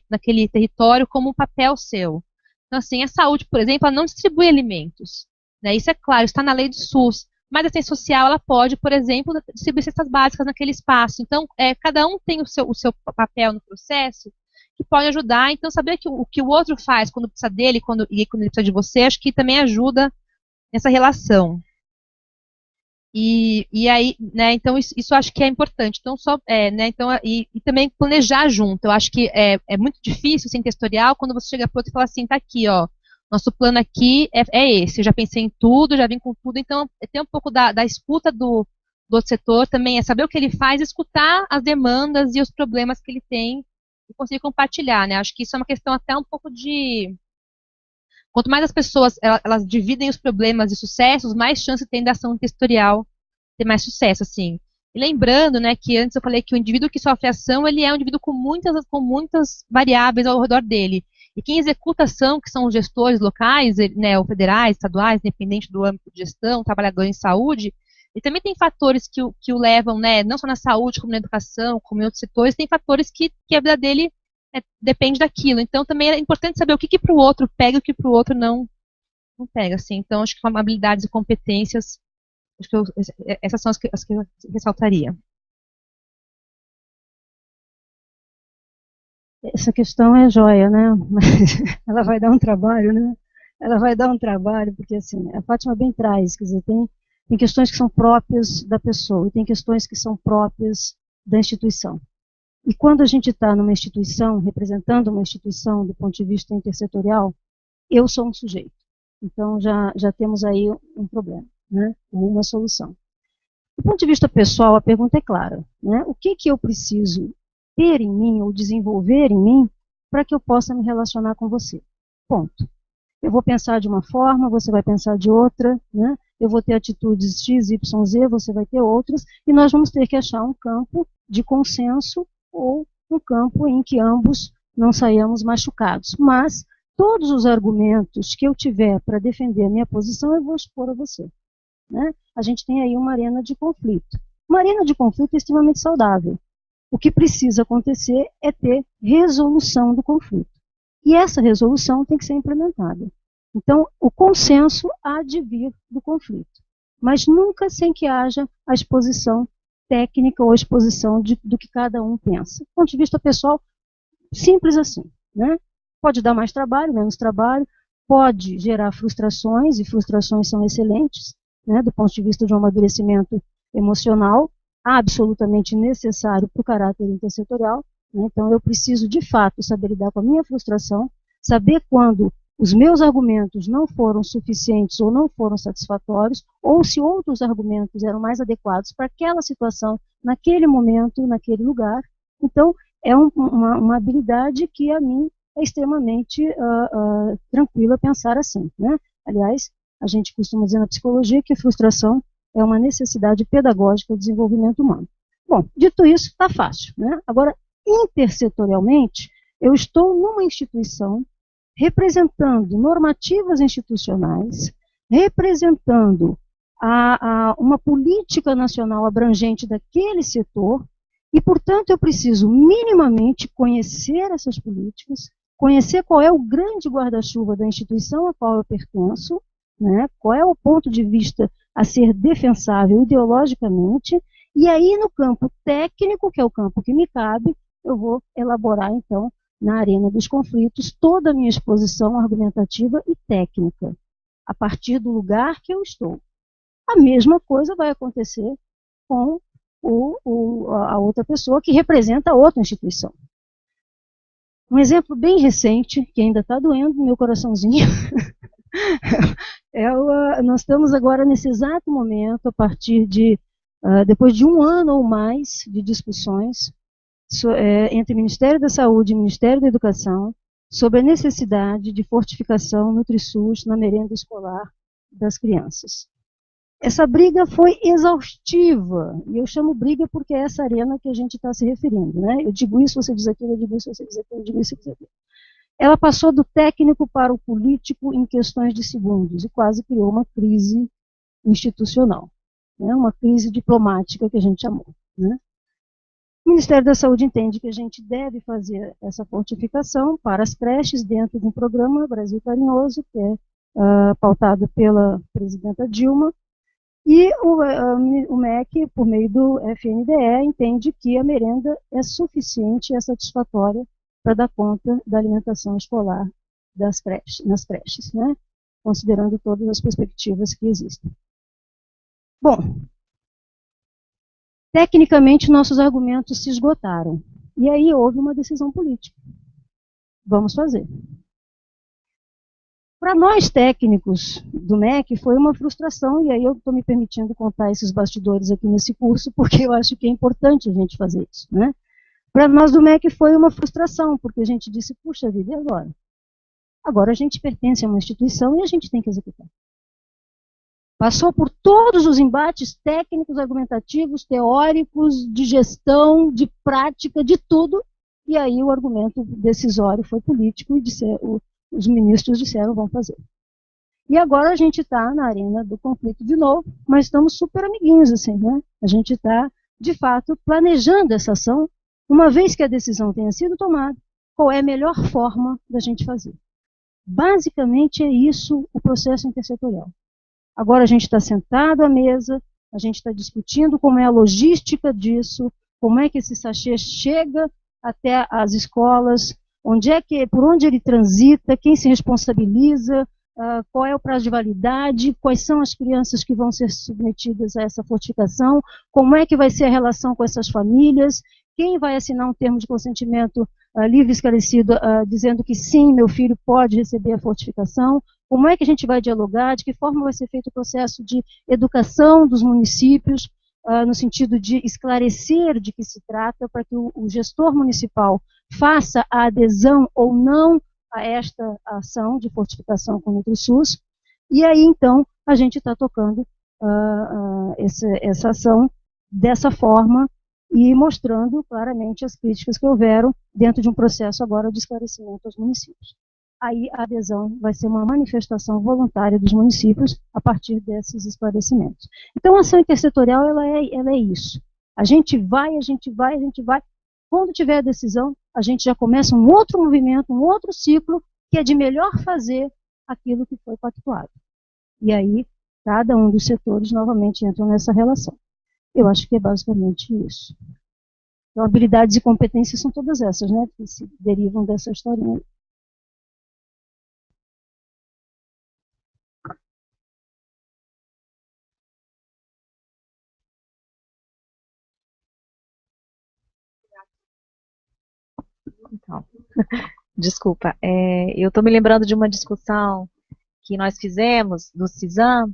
naquele território como um papel seu. Então, assim, a saúde, por exemplo, ela não distribui alimentos. Né? Isso é claro, está na lei do SUS. Mas a assistência social, ela pode, por exemplo, distribuir cestas básicas naquele espaço. Então, cada um tem o seu papel no processo que pode ajudar. Então, saber o que o outro faz quando precisa dele e quando ele precisa de você, acho que também ajuda nessa relação. E aí, né, então isso acho que é importante. Então, né, então, e também planejar junto. Eu acho que é muito difícil, sem textorial, quando você chega para o outro e fala assim, tá aqui, ó, nosso plano aqui é esse, eu já pensei em tudo, já vim com tudo, então tem um pouco da escuta do outro setor também, é saber o que ele faz, escutar as demandas e os problemas que ele tem e conseguir compartilhar, né? Acho que isso é uma questão até um pouco de... Quanto mais as pessoas elas dividem os problemas e sucessos, mais chance tem da ação territorial ter mais sucesso, assim. E lembrando, né, que antes eu falei que o indivíduo que sofre ação, ele é um indivíduo com muitas variáveis ao redor dele. E quem executa a ação, que são os gestores locais, né, ou federais, estaduais, independente do âmbito de gestão, trabalhador em saúde, e também tem fatores que o levam, né, não só na saúde, como na educação, como em outros setores, tem fatores que a vida dele depende daquilo. Então, também é importante saber o que para o outro pega e o que para o outro não pega, assim. Então, acho que são habilidades e competências, acho que essas são as que eu ressaltaria.
Essa questão é joia, né? Mas ela vai dar um trabalho, né? Ela vai dar um trabalho, porque assim, a Fátima bem traz, quer dizer, tem questões que são próprias da pessoa e tem questões que são próprias da instituição. E quando a gente está numa instituição, representando uma instituição do ponto de vista intersetorial, eu sou um sujeito. Então já temos aí um problema, né? Uma solução. Do ponto de vista pessoal, a pergunta é clara, né? O que eu preciso ter em mim ou desenvolver em mim para que eu possa me relacionar com você? Ponto. Eu vou pensar de uma forma, você vai pensar de outra, né? Eu vou ter atitudes X, Y, Z, você vai ter outras, e nós vamos ter que achar um campo de consenso ou um campo em que ambos não saiamos machucados. Mas todos os argumentos que eu tiver para defender a minha posição, eu vou expor a você. Né? A gente tem aí uma arena de conflito. Uma arena de conflito é extremamente saudável. O que precisa acontecer é ter resolução do conflito. E essa resolução tem que ser implementada. Então, o consenso há de vir do conflito, mas nunca sem que haja a exposição técnica ou a exposição do que cada um pensa. Do ponto de vista pessoal, simples assim. Né? Pode dar mais trabalho, menos trabalho, pode gerar frustrações, e frustrações são excelentes, né, do ponto de vista de um amadurecimento emocional, absolutamente necessário para o caráter intersetorial. Né? Então, eu preciso, de fato, saber lidar com a minha frustração, saber quando os meus argumentos não foram suficientes ou não foram satisfatórios, ou se outros argumentos eram mais adequados para aquela situação, naquele momento, naquele lugar. Então, é uma habilidade que, a mim, é extremamente tranquila pensar assim. Né? Aliás, a gente costuma dizer na psicologia que a frustração é uma necessidade pedagógica do desenvolvimento humano. Bom, dito isso, está fácil. Né? Agora, intersetorialmente, eu estou numa instituição representando normativas institucionais, representando uma política nacional abrangente daquele setor, e, portanto, eu preciso minimamente conhecer essas políticas, conhecer qual é o grande guarda-chuva da instituição a qual eu pertenço, né, qual é o ponto de vista a ser defensável ideologicamente, e aí no campo técnico, que é o campo que me cabe, eu vou elaborar, então, na arena dos conflitos, toda a minha exposição argumentativa e técnica, a partir do lugar que eu estou. A mesma coisa vai acontecer com a outra pessoa que representa a outra instituição. Um exemplo bem recente, que ainda está doendo no meu coraçãozinho, nós estamos agora nesse exato momento, a partir de, depois de um ano ou mais de discussões entre o Ministério da Saúde e o Ministério da Educação, sobre a necessidade de fortificação NutriSUS na merenda escolar das crianças. Essa briga foi exaustiva, e eu chamo briga porque é essa arena que a gente está se referindo. Né? Eu digo isso, você diz aquilo, eu digo isso, você diz aquilo, eu digo isso, você diz aquilo. ela passou do técnico para o político em questões de segundos e quase criou uma crise institucional, né, uma crise diplomática que a gente chamou, né. O Ministério da Saúde entende que a gente deve fazer essa fortificação para as creches dentro de um programa Brasil Carinhoso, que é pautado pela presidenta Dilma, e o MEC, por meio do FNDE, entende que a merenda é suficiente e é satisfatória para dar conta da alimentação escolar nas creches, né, considerando todas as perspectivas que existem. Bom, tecnicamente, nossos argumentos se esgotaram. E aí houve uma decisão política. Vamos fazer. Para nós técnicos do MEC, foi uma frustração, e aí eu estou me permitindo contar esses bastidores aqui nesse curso, porque eu acho que é importante a gente fazer isso, né? Para nós do MEC foi uma frustração, porque a gente disse, puxa vida, e agora? Agora a gente pertence a uma instituição e a gente tem que executar. Passou por todos os embates técnicos, argumentativos, teóricos, de gestão, de prática, de tudo, e aí o argumento decisório foi político e os ministros disseram vão fazer. E agora a gente está na arena do conflito de novo, mas estamos super amiguinhos, assim, né? A gente está, de fato, planejando essa ação, uma vez que a decisão tenha sido tomada, qual é a melhor forma da gente fazer. Basicamente é isso o processo intersetorial. Agora a gente está sentado à mesa, a gente está discutindo como é a logística disso, como é que esse sachê chega até as escolas, por onde ele transita, quem se responsabiliza, qual é o prazo de validade, quais são as crianças que vão ser submetidas a essa fortificação, como é que vai ser a relação com essas famílias, quem vai assinar um termo de consentimento livre e esclarecido dizendo que sim, meu filho pode receber a fortificação, como é que a gente vai dialogar, de que forma vai ser feito o processo de educação dos municípios, no sentido de esclarecer de que se trata, para que o gestor municipal faça a adesão ou não a esta ação de fortificação com o NutriSUS, e aí então a gente está tocando essa ação dessa forma e mostrando claramente as críticas que houveram dentro de um processo agora de esclarecimento aos municípios. Aí a adesão vai ser uma manifestação voluntária dos municípios a partir desses esclarecimentos. Então a ação intersetorial ela é isso. A gente vai. Quando tiver a decisão, a gente já começa um outro movimento, um outro ciclo, que é de melhor fazer aquilo que foi pactuado. E aí, cada um dos setores novamente entram nessa relação. Eu acho que é basicamente isso. Então, habilidades e competências são todas essas, né, que se derivam dessa historinha.
Então, desculpa, eu estou me lembrando de uma discussão que nós fizemos do CISAM,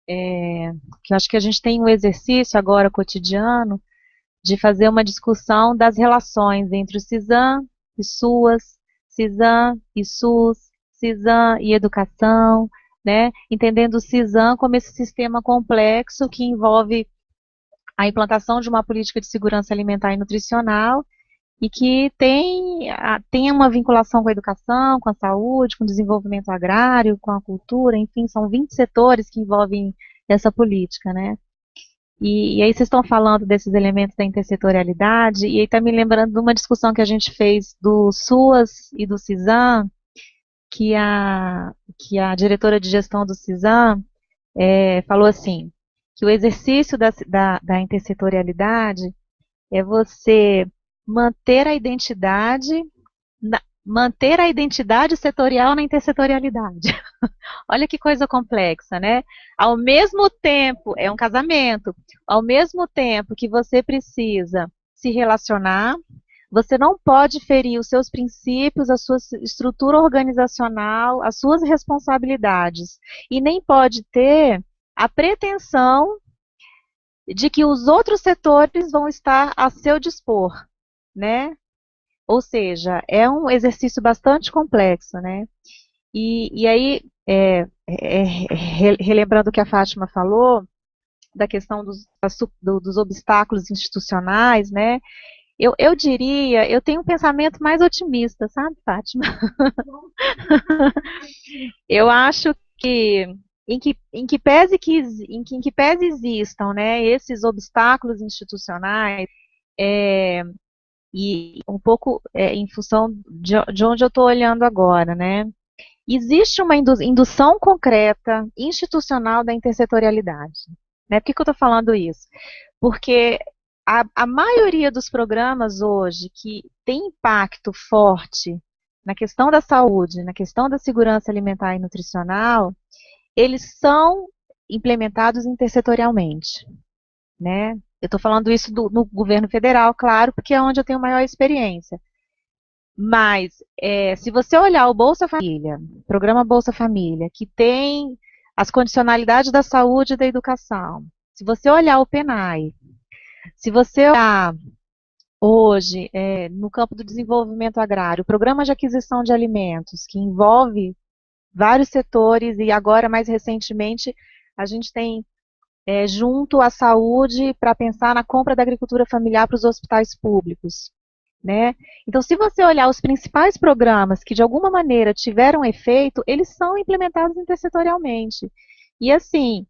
que eu acho que a gente tem um exercício agora cotidiano de fazer uma discussão das relações entre o CISAM e SUAS, CISAM e SUS, CISAM e educação, né? Entendendo o CISAM como esse sistema complexo que envolve a implantação de uma política de segurança alimentar e nutricional e que tem uma vinculação com a educação, com a saúde, com o desenvolvimento agrário, com a cultura, enfim, são 20 setores que envolvem essa política, né? E aí vocês estão falando desses elementos da intersetorialidade, e aí está me lembrando de uma discussão que a gente fez do SUAS e do CISAM, que a diretora de gestão do CISAM falou assim, que o exercício da intersetorialidade é você manter a identidade setorial na intersetorialidade. Olha que coisa complexa, né? Ao mesmo tempo, é um casamento, ao mesmo tempo que você precisa se relacionar, você não pode ferir os seus princípios, a sua estrutura organizacional, as suas responsabilidades, e nem pode ter a pretensão de que os outros setores vão estar a seu dispor, né? Ou seja, é um exercício bastante complexo, né? E aí, relembrando o que a Fátima falou, da questão dos obstáculos institucionais, né? Eu diria, eu tenho um pensamento mais otimista, sabe, Fátima? Eu acho que em que pese existam, né, esses obstáculos institucionais, e um pouco em função de onde eu estou olhando agora, né, existe uma indução concreta, institucional da intersetorialidade. Né? Por que eu estou falando isso? Porque a maioria dos programas hoje que tem impacto forte na questão da saúde, na questão da segurança alimentar e nutricional, eles são implementados intersetorialmente. Né? Eu estou falando isso no governo federal, claro, porque é onde eu tenho maior experiência. Mas, se você olhar o Bolsa Família, o programa Bolsa Família, que tem as condicionalidades da saúde e da educação, se você olhar o PNAE, se você olhar hoje no campo do desenvolvimento agrário, o programa de aquisição de alimentos, que envolve vários setores, e agora, mais recentemente, a gente tem junto à saúde para pensar na compra da agricultura familiar para os hospitais públicos. Né? Então, se você olhar os principais programas que de alguma maneira tiveram efeito, eles são implementados intersetorialmente. E assim,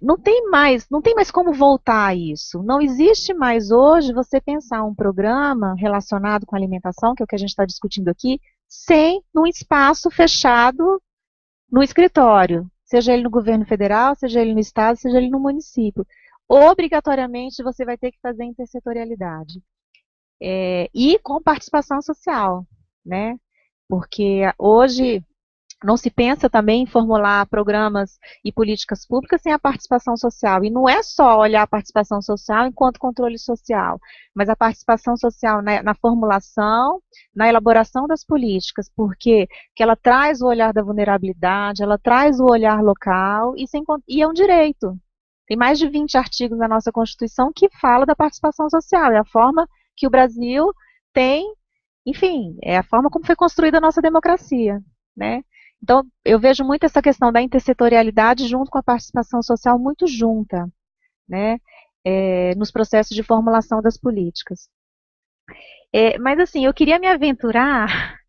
não tem mais como voltar a isso. Não existe mais hoje você pensar um programa relacionado com alimentação, que é o que a gente está discutindo aqui, sem num espaço fechado no escritório, seja ele no governo federal, seja ele no estado, seja ele no município. Obrigatoriamente você vai ter que fazer intersetorialidade. E com participação social, né? Porque hoje não se pensa também em formular programas e políticas públicas sem a participação social. E não é só olhar a participação social enquanto controle social, mas a participação social na formulação, na elaboração das políticas, porque ela traz o olhar da vulnerabilidade, ela traz o olhar local e é um direito. Tem mais de 20 artigos na nossa Constituição que falam da participação social, é a forma que o Brasil tem, enfim, é a forma como foi construída a nossa democracia, né? Então, eu vejo muito essa questão da intersetorialidade junto com a participação social muito junta, né? Nos processos de formulação das políticas. Mas, assim, eu queria me aventurar,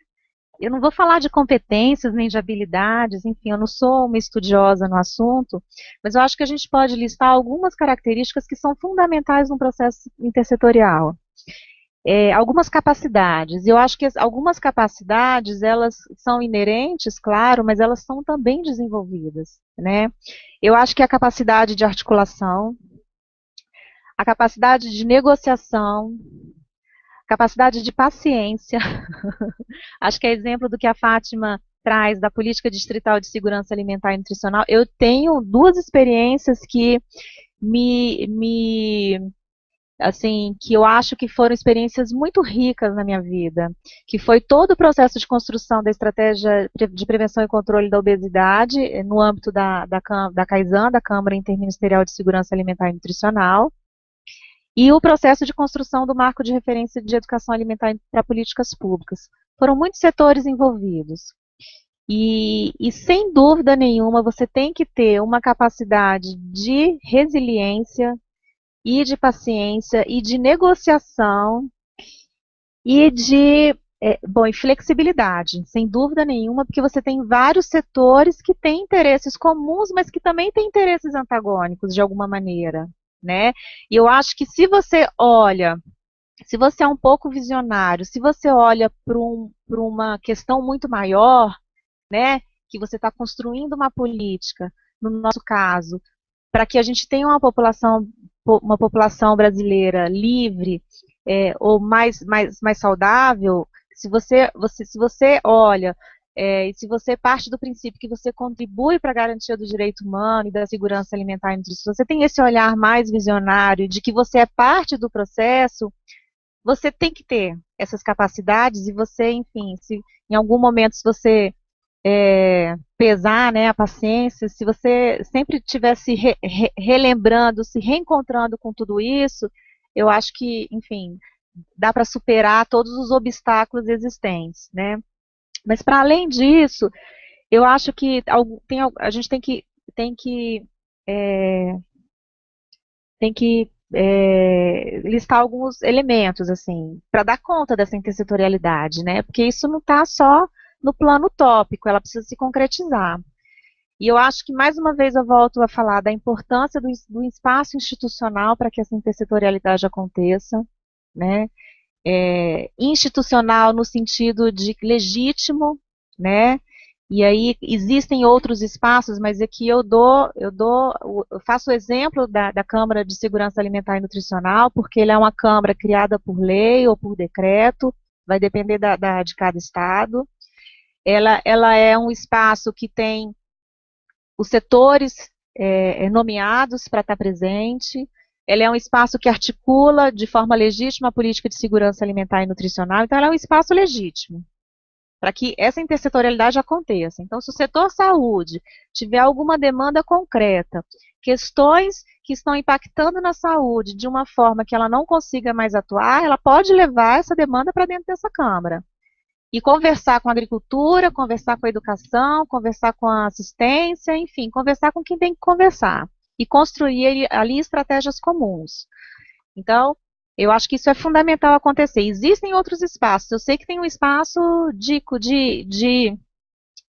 eu não vou falar de competências nem de habilidades, enfim, eu não sou uma estudiosa no assunto, mas eu acho que a gente pode listar algumas características que são fundamentais no processo intersetorial. Algumas capacidades. Eu acho que algumas capacidades, elas são inerentes, claro, mas elas são também desenvolvidas, né? Eu acho que a capacidade de articulação, a capacidade de negociação, capacidade de paciência. Acho que é exemplo do que a Fátima traz da política distrital de segurança alimentar e nutricional. Eu tenho duas experiências que assim, que eu acho que foram experiências muito ricas na minha vida, que foi todo o processo de construção da estratégia de prevenção e controle da obesidade no âmbito da CAISAN, da Câmara Interministerial de Segurança Alimentar e Nutricional, e o processo de construção do marco de referência de educação alimentar para políticas públicas. Foram muitos setores envolvidos. E sem dúvida nenhuma, você tem que ter uma capacidade de resiliência, e de paciência, e de negociação, e de e flexibilidade, sem dúvida nenhuma, porque você tem vários setores que têm interesses comuns, mas que também têm interesses antagônicos, de alguma maneira, né? E eu acho que se você é um pouco visionário, se você olha para uma questão muito maior, né, que você está construindo uma política, no nosso caso, para que a gente tenha uma população brasileira livre ou mais saudável, se você olha, e se você parte do princípio que você contribui para a garantia do direito humano e da segurança alimentar e nutricional, se você tem esse olhar mais visionário de que você é parte do processo, você tem que ter essas capacidades e você, enfim, se em algum momento, se você pesar, né, a paciência, se você sempre estiver se relembrando, se reencontrando com tudo isso, eu acho que, enfim, dá para superar todos os obstáculos existentes, né? Mas para além disso, eu acho que a gente tem que listar alguns elementos, assim, para dar conta dessa intersetorialidade, né? Porque isso não está só no plano utópico, ela precisa se concretizar. E eu acho que, mais uma vez, eu volto a falar da importância do espaço institucional para que essa intersetorialidade aconteça, né? Institucional no sentido de legítimo, né? E aí existem outros espaços, mas aqui eu faço o exemplo da Câmara de Segurança Alimentar e Nutricional, porque ele é uma Câmara criada por lei ou por decreto, vai depender de cada estado. Ela é um espaço que tem os setores nomeados para estar presente. Ela é um espaço que articula de forma legítima a política de segurança alimentar e nutricional, então ela é um espaço legítimo para que essa intersetorialidade aconteça. Então, se o setor saúde tiver alguma demanda concreta, questões que estão impactando na saúde de uma forma que ela não consiga mais atuar, ela pode levar essa demanda para dentro dessa Câmara. E conversar com a agricultura, conversar com a educação, conversar com a assistência, enfim, conversar com quem tem que conversar. E construir ali estratégias comuns. Então, eu acho que isso é fundamental acontecer. Existem outros espaços. Eu sei que tem um espaço de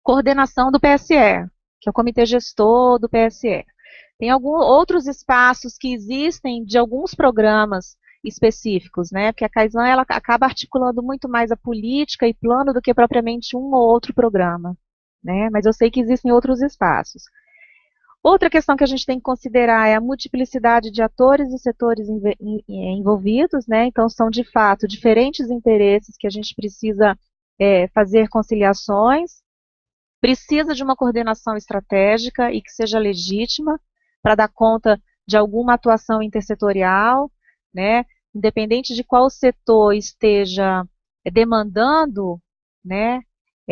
coordenação do PSE, que é o Comitê Gestor do PSE. Tem alguns outros espaços que existem de alguns programas específicos, né? Porque a Kaizen ela acaba articulando muito mais a política e plano do que propriamente um ou outro programa, né? Mas eu sei que existem outros espaços. Outra questão que a gente tem que considerar é a multiplicidade de atores e setores envolvidos, né? Então, são, de fato, diferentes interesses que a gente precisa fazer conciliações, precisa de uma coordenação estratégica e que seja legítima para dar conta de alguma atuação intersetorial, né? Independente de qual setor esteja demandando, né?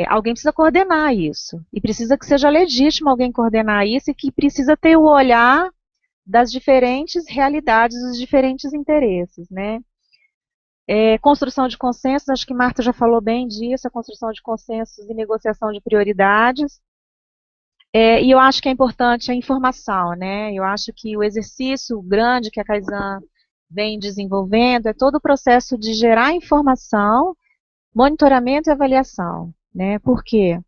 Alguém precisa coordenar isso, e precisa que seja legítimo alguém coordenar isso, e que precisa ter o olhar das diferentes realidades, dos diferentes interesses, né? Construção de consensos, acho que Marta já falou bem disso, a construção de consensos e negociação de prioridades, e eu acho que é importante a informação, né? Eu acho que o exercício grande que a Kaizen vem desenvolvendo é todo o processo de gerar informação, monitoramento e avaliação. Né? Por quê?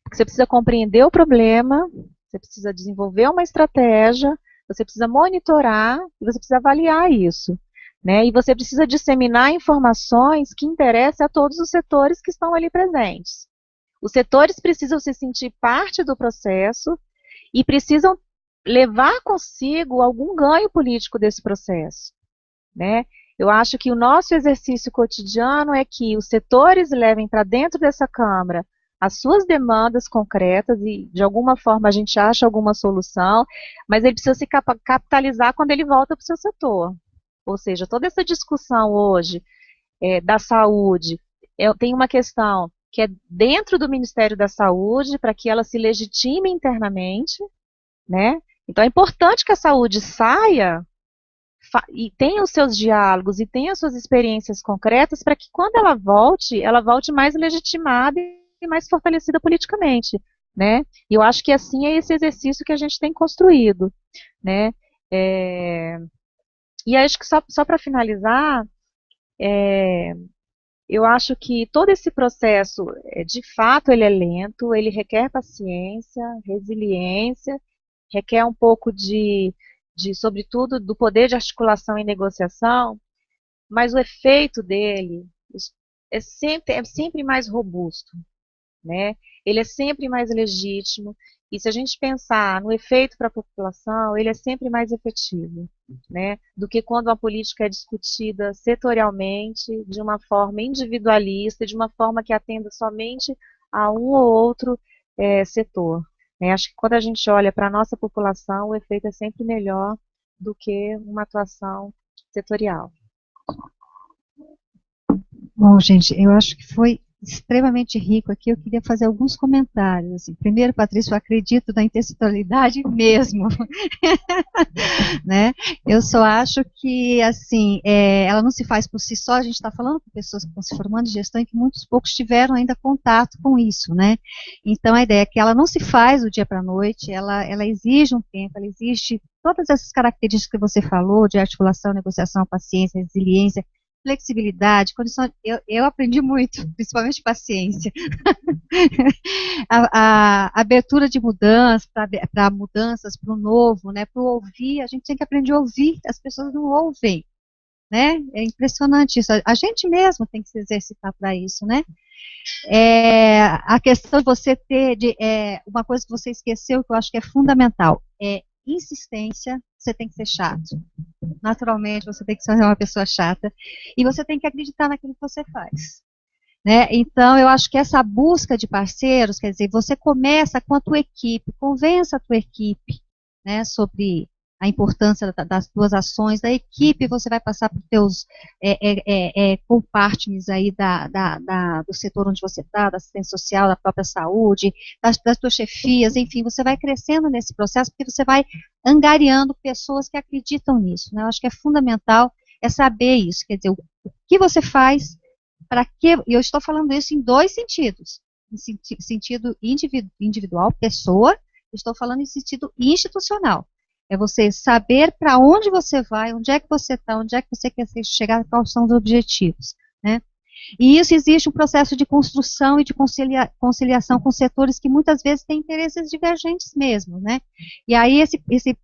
Porque você precisa compreender o problema, você precisa desenvolver uma estratégia, você precisa monitorar e você precisa avaliar isso. Né? E você precisa disseminar informações que interessem a todos os setores que estão ali presentes. Os setores precisam se sentir parte do processo e precisam levar consigo algum ganho político desse processo. Né? Eu acho que o nosso exercício cotidiano é que os setores levem para dentro dessa Câmara as suas demandas concretas e, de alguma forma, a gente acha alguma solução, mas ele precisa se capitalizar quando ele volta para o seu setor. Ou seja, toda essa discussão hoje da saúde, tem uma questão que é dentro do Ministério da Saúde, para que ela se legitime internamente, né? Então, é importante que a saúde saia e tenha os seus diálogos e tenha as suas experiências concretas para que quando ela volte mais legitimada e mais fortalecida politicamente, né? E eu acho que assim é esse exercício que a gente tem construído, né? E acho que só para finalizar, eu acho que todo esse processo, de fato, ele é lento, ele requer paciência, resiliência, requer um pouco sobretudo, do poder de articulação e negociação, mas o efeito dele é sempre mais robusto, né? Ele é sempre mais legítimo, e se a gente pensar no efeito para a população, ele é sempre mais efetivo, né? Do que quando a política é discutida setorialmente, de uma forma individualista, de uma forma que atenda somente a um ou outro setor. Acho que quando a gente olha para a nossa população, o efeito é sempre melhor do que uma atuação setorial.
Bom, gente, eu acho que foi extremamente rico aqui, eu queria fazer alguns comentários. Assim. Primeiro, Patrícia, eu acredito na intersectorialidade mesmo. Né? Eu só acho que, assim, ela não se faz por si só, a gente está falando com pessoas que estão se formando em gestão e que muitos poucos tiveram ainda contato com isso, né? Então, a ideia é que ela não se faz do dia para a noite, ela exige um tempo, ela exige todas essas características que você falou, de articulação, negociação, paciência, resiliência, flexibilidade, condição. Eu aprendi muito, principalmente paciência. A abertura de mudanças, para mudanças, para o novo, né, para o ouvir, a gente tem que aprender a ouvir, as pessoas não ouvem, né, é impressionante isso, a gente mesmo tem que se exercitar para isso, né. A questão de você ter, uma coisa que você esqueceu, que eu acho que é fundamental, insistência, você tem que ser chato. Naturalmente, você tem que ser uma pessoa chata. E você tem que acreditar naquilo que você faz. Né? Então, eu acho que essa busca de parceiros, quer dizer, você começa com a tua equipe, convença a tua equipe, né, sobre a importância das tuas ações, da equipe, você vai passar por teus compartments aí do setor onde você está, da assistência social, da própria saúde, das tuas chefias, enfim, você vai crescendo nesse processo, porque você vai angariando pessoas que acreditam nisso, né? Eu acho que é fundamental saber isso, quer dizer, o que você faz, para que, e eu estou falando isso em dois sentidos, em sentido individual, pessoa, estou falando em sentido institucional. É você saber para onde você vai, onde é que você está, onde é que você quer chegar, quais são os objetivos, né? E isso existe um processo de construção e de conciliação com setores que muitas vezes têm interesses divergentes mesmo, né? E aí esse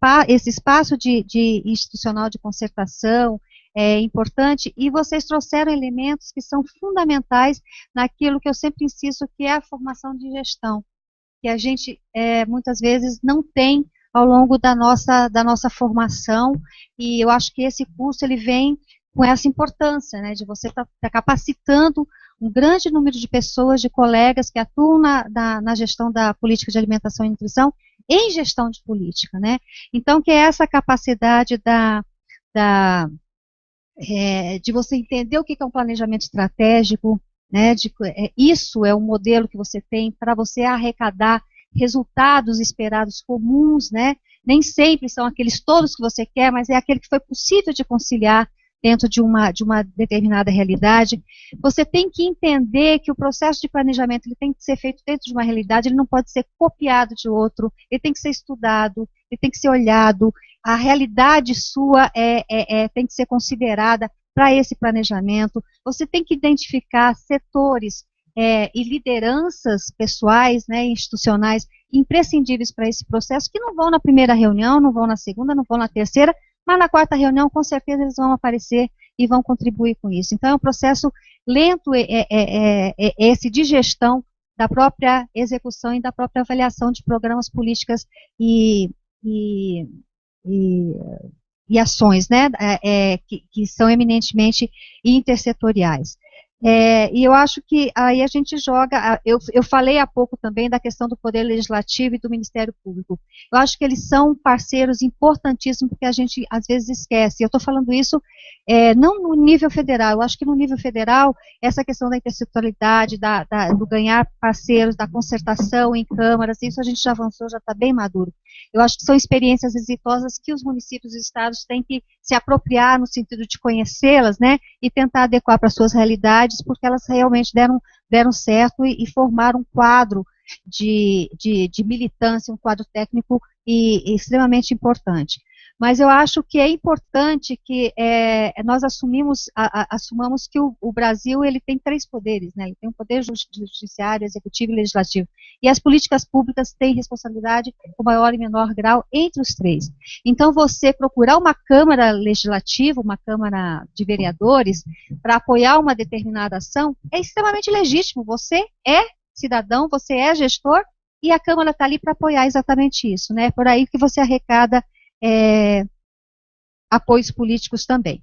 espaço de institucional de concertação é importante, e vocês trouxeram elementos que são fundamentais naquilo que eu sempre insisto, que é a formação de gestão, que a gente muitas vezes não tem ao longo da nossa formação, e eu acho que esse curso ele vem com essa importância, né, de você estar capacitando um grande número de pessoas, de colegas que atuam na gestão da política de alimentação e nutrição, em gestão de política, né. Então, que é essa capacidade de você entender o que é um planejamento estratégico, né, isso é um modelo que você tem para você arrecadar resultados esperados comuns, né, nem sempre são aqueles todos que você quer, mas é aquele que foi possível de conciliar dentro de uma determinada realidade. Você tem que entender que o processo de planejamento ele tem que ser feito dentro de uma realidade, ele não pode ser copiado de outro, ele tem que ser estudado, ele tem que ser olhado, a realidade sua tem que ser considerada para esse planejamento, você tem que identificar setores e lideranças pessoais, né, institucionais, imprescindíveis para esse processo, que não vão na primeira reunião, não vão na segunda, não vão na terceira, mas na quarta reunião, com certeza, eles vão aparecer e vão contribuir com isso. Então, é um processo lento, esse de gestão da própria execução e da própria avaliação de programas, políticas e ações, né, que são eminentemente intersetoriais. E eu acho que aí a gente joga, eu falei há pouco também da questão do Poder Legislativo e do Ministério Público. Eu acho que eles são parceiros importantíssimos, porque a gente às vezes esquece. Eu estou falando isso não no nível federal, eu acho que no nível federal, essa questão da intersetorialidade, do ganhar parceiros, da concertação em câmaras, isso a gente já avançou, já está bem maduro. Eu acho que são experiências exitosas que os municípios e estados têm que se apropriar no sentido de conhecê-las, né, e tentar adequar para as suas realidades, porque elas realmente deram certo e formaram um quadro de militância, um quadro técnico e extremamente importante. Mas eu acho que é importante que nós assumamos que o Brasil ele tem três poderes, né? Ele tem um poder judiciário, executivo e legislativo. E as políticas públicas têm responsabilidade com maior e menor grau entre os três. Então, você procurar uma Câmara Legislativa, uma Câmara de Vereadores, para apoiar uma determinada ação, é extremamente legítimo. Você é cidadão, você é gestor, e a Câmara está ali para apoiar exatamente isso, né? É por aí que você arrecada apoios políticos também.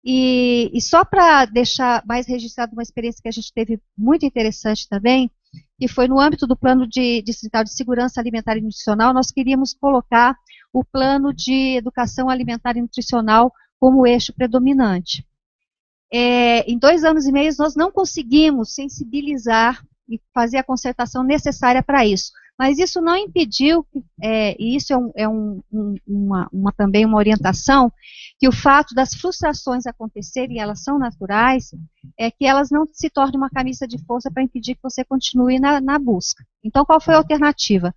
E só para deixar mais registrado uma experiência que a gente teve muito interessante também, que foi no âmbito do Plano Distrital de Segurança Alimentar e Nutricional, nós queríamos colocar o Plano de Educação Alimentar e Nutricional como eixo predominante. em 2 anos e meio nós não conseguimos sensibilizar e fazer a concertação necessária para isso. Mas isso não impediu, e isso também uma orientação, que o fato das frustrações acontecerem, elas são naturais, é que elas não se tornem uma camisa de força para impedir que você continue na busca. Então, qual foi a alternativa?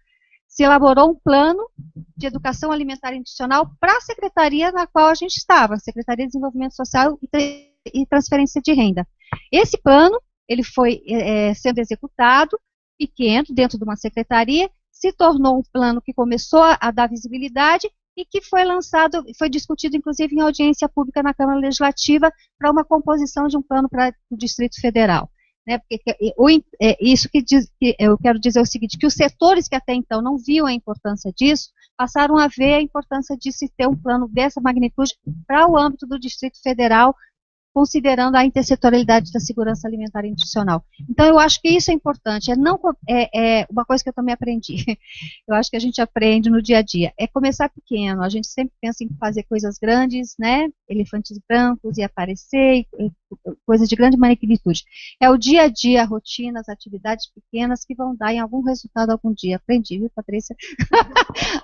Se elaborou um plano de educação alimentar e nutricional para a secretaria na qual a gente estava, Secretaria de Desenvolvimento Social e Transferência de Renda. Esse plano, ele foi sendo executado, pequeno, dentro de uma secretaria, se tornou um plano que começou a dar visibilidade e que foi lançado, foi discutido inclusive em audiência pública na Câmara Legislativa para uma composição de um plano para o Distrito Federal. Né, porque isso que eu quero dizer o seguinte, que os setores que até então não viam a importância disso, passaram a ver a importância de se ter um plano dessa magnitude para o âmbito do Distrito Federal, considerando a intersetorialidade da segurança alimentar e nutricional. Então, eu acho que isso é importante, é uma coisa que eu também aprendi, eu acho que a gente aprende no dia a dia, é começar pequeno, a gente sempre pensa em fazer coisas grandes, né, elefantes brancos e aparecer, coisas de grande magnitude. É o dia a dia, a rotina, as atividades pequenas que vão dar em algum resultado algum dia. Aprendi, viu, Patrícia?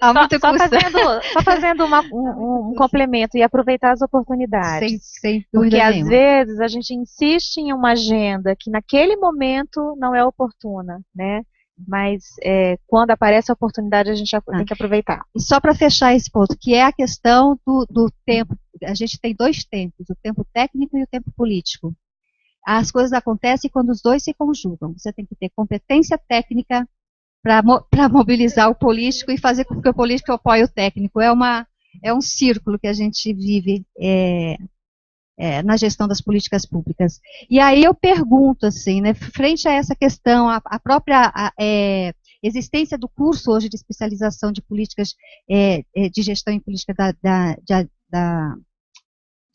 Só fazendo um complemento e aproveitar as oportunidades.
Sem dúvida
Porque
nenhuma.
às vezes a gente insiste em uma agenda que naquele momento não é oportuna, né? Mas quando aparece a oportunidade a gente tem que aproveitar.
E só para fechar esse ponto, que é a questão do tempo, a gente tem 2 tempos, o tempo técnico e o tempo político. As coisas acontecem quando os dois se conjugam. Você tem que ter competência técnica para mobilizar o político e fazer com que o político apoie o técnico. É um círculo que a gente vive na gestão das políticas públicas. E aí eu pergunto, assim, né, frente a essa questão, a própria existência do curso hoje de especialização de políticas de gestão em política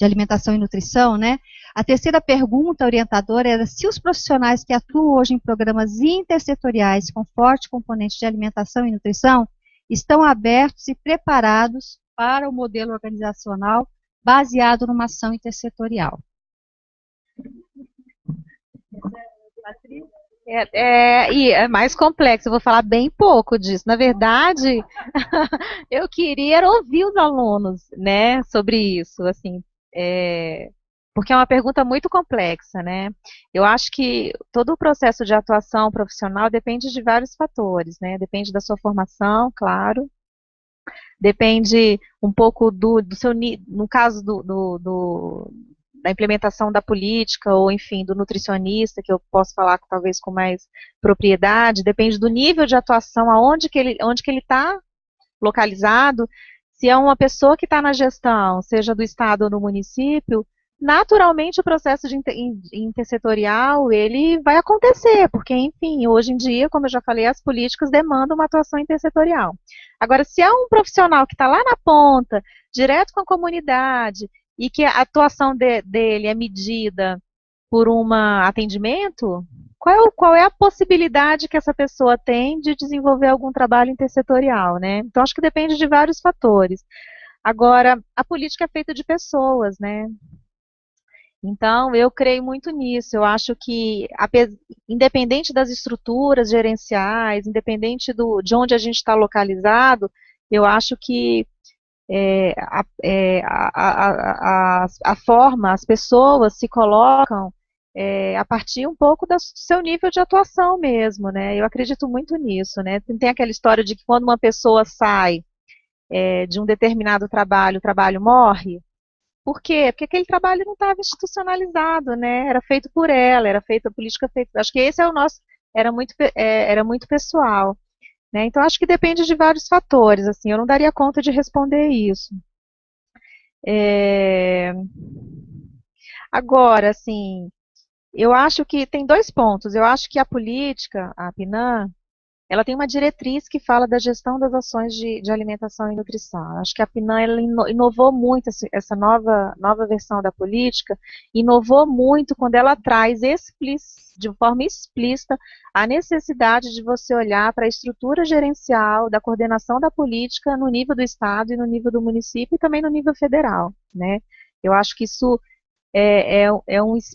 de alimentação e nutrição, né? A terceira pergunta orientadora era se os profissionais que atuam hoje em programas intersetoriais com forte componente de alimentação e nutrição estão abertos e preparados para o modelo organizacional baseado numa ação intersetorial.
E é mais complexo, eu vou falar bem pouco disso. Na verdade, eu queria ouvir os alunos, né, sobre isso, assim, porque é uma pergunta muito complexa, né? Eu acho que todo o processo de atuação profissional depende de vários fatores, né? Depende da sua formação, claro. Depende um pouco do seu, no caso da implementação da política, ou enfim, do nutricionista, que eu posso falar talvez com mais propriedade, depende do nível de atuação, onde que ele está localizado. Se é uma pessoa que está na gestão, seja do estado ou no município, naturalmente o processo de intersetorial, ele vai acontecer, porque, enfim, hoje em dia, como eu já falei, as políticas demandam uma atuação intersetorial. Agora, se é um profissional que está lá na ponta, direto com a comunidade, e que a atuação dele é medida por um atendimento, qual é a possibilidade que essa pessoa tem de desenvolver algum trabalho intersetorial, né? Então, acho que depende de vários fatores. Agora, a política é feita de pessoas, né? Então, eu creio muito nisso. Eu acho que, independente das estruturas gerenciais, independente de onde a gente está localizado, eu acho que a forma, as pessoas se colocam a partir um pouco do seu nível de atuação mesmo, né? Eu acredito muito nisso, né? Tem aquela história de que quando uma pessoa sai de um determinado trabalho, o trabalho morre. Por quê? Porque aquele trabalho não estava institucionalizado, né? Era feito por ela, era feita a política feita. Acho que esse é o nosso, era muito pessoal, né? Então acho que depende de vários fatores, assim, eu não daria conta de responder isso. Agora, assim, eu acho que tem 2 pontos. Eu acho que a política, a PNAM, ela tem uma diretriz que fala da gestão das ações de alimentação e nutrição. Acho que a PNAM ela inovou muito essa nova versão da política, inovou muito quando ela traz de forma explícita a necessidade de você olhar para a estrutura gerencial da coordenação da política no nível do Estado e no nível do município e também no nível federal, né? Eu acho que isso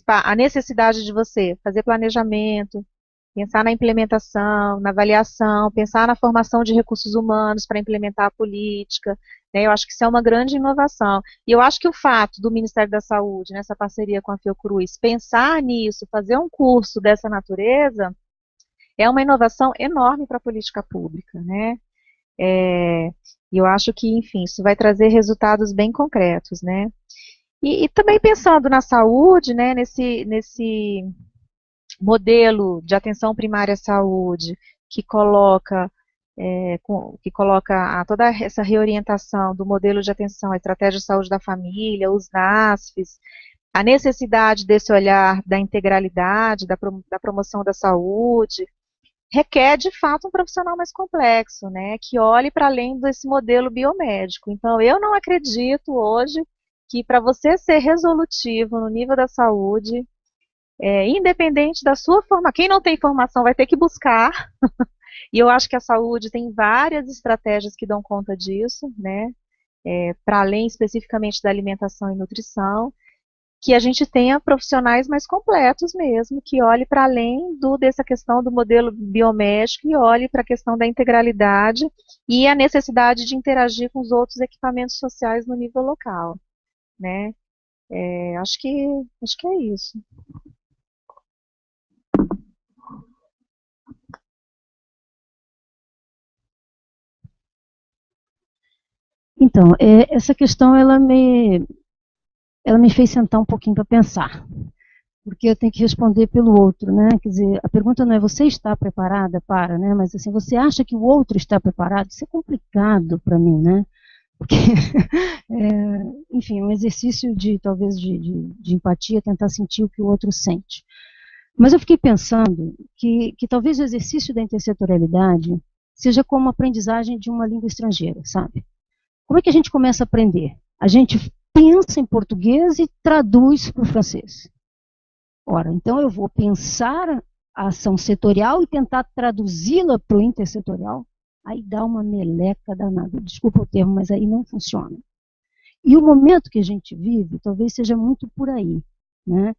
a necessidade de você fazer planejamento, pensar na implementação, na avaliação, pensar na formação de recursos humanos para implementar a política, né? Eu acho que isso é uma grande inovação. E eu acho que o fato do Ministério da Saúde, nessa parceria com a Fiocruz, pensar nisso, fazer um curso dessa natureza, é uma inovação enorme para a política pública, né? E eu acho que, enfim, isso vai trazer resultados bem concretos, né? E também pensando na saúde, né, nesse modelo de atenção primária à saúde, que coloca toda essa reorientação do modelo de atenção, a estratégia de saúde da família, os NASFs, a necessidade desse olhar da integralidade, da promoção da saúde, requer, de fato, um profissional mais complexo, né, que olhe para além desse modelo biomédico. Então, eu não acredito hoje que para você ser resolutivo no nível da saúde, independente da sua formação, quem não tem formação vai ter que buscar, e eu acho que a saúde tem várias estratégias que dão conta disso, né, para além especificamente da alimentação e nutrição, que a gente tenha profissionais mais completos mesmo, que olhe para além dessa questão do modelo biomédico e olhe para a questão da integralidade e a necessidade de interagir com os outros equipamentos sociais no nível local, né? Acho que é isso.
Então, essa questão ela me fez sentar um pouquinho para pensar, porque eu tenho que responder pelo outro, né? Quer dizer, a pergunta não é você está preparada para, né? Mas assim, você acha que o outro está preparado? Isso é complicado para mim, né? Porque, enfim, é um exercício talvez de empatia, tentar sentir o que o outro sente. Mas eu fiquei pensando que talvez o exercício da intersetorialidade seja como a aprendizagem de uma língua estrangeira, sabe? Como é que a gente começa a aprender? A gente pensa em português e traduz para o francês. Ora, então eu vou pensar a ação setorial e tentar traduzi-la para o intersetorial. Aí dá uma meleca danada. Desculpa o termo, mas aí não funciona. E o momento que a gente vive talvez seja muito por aí, né?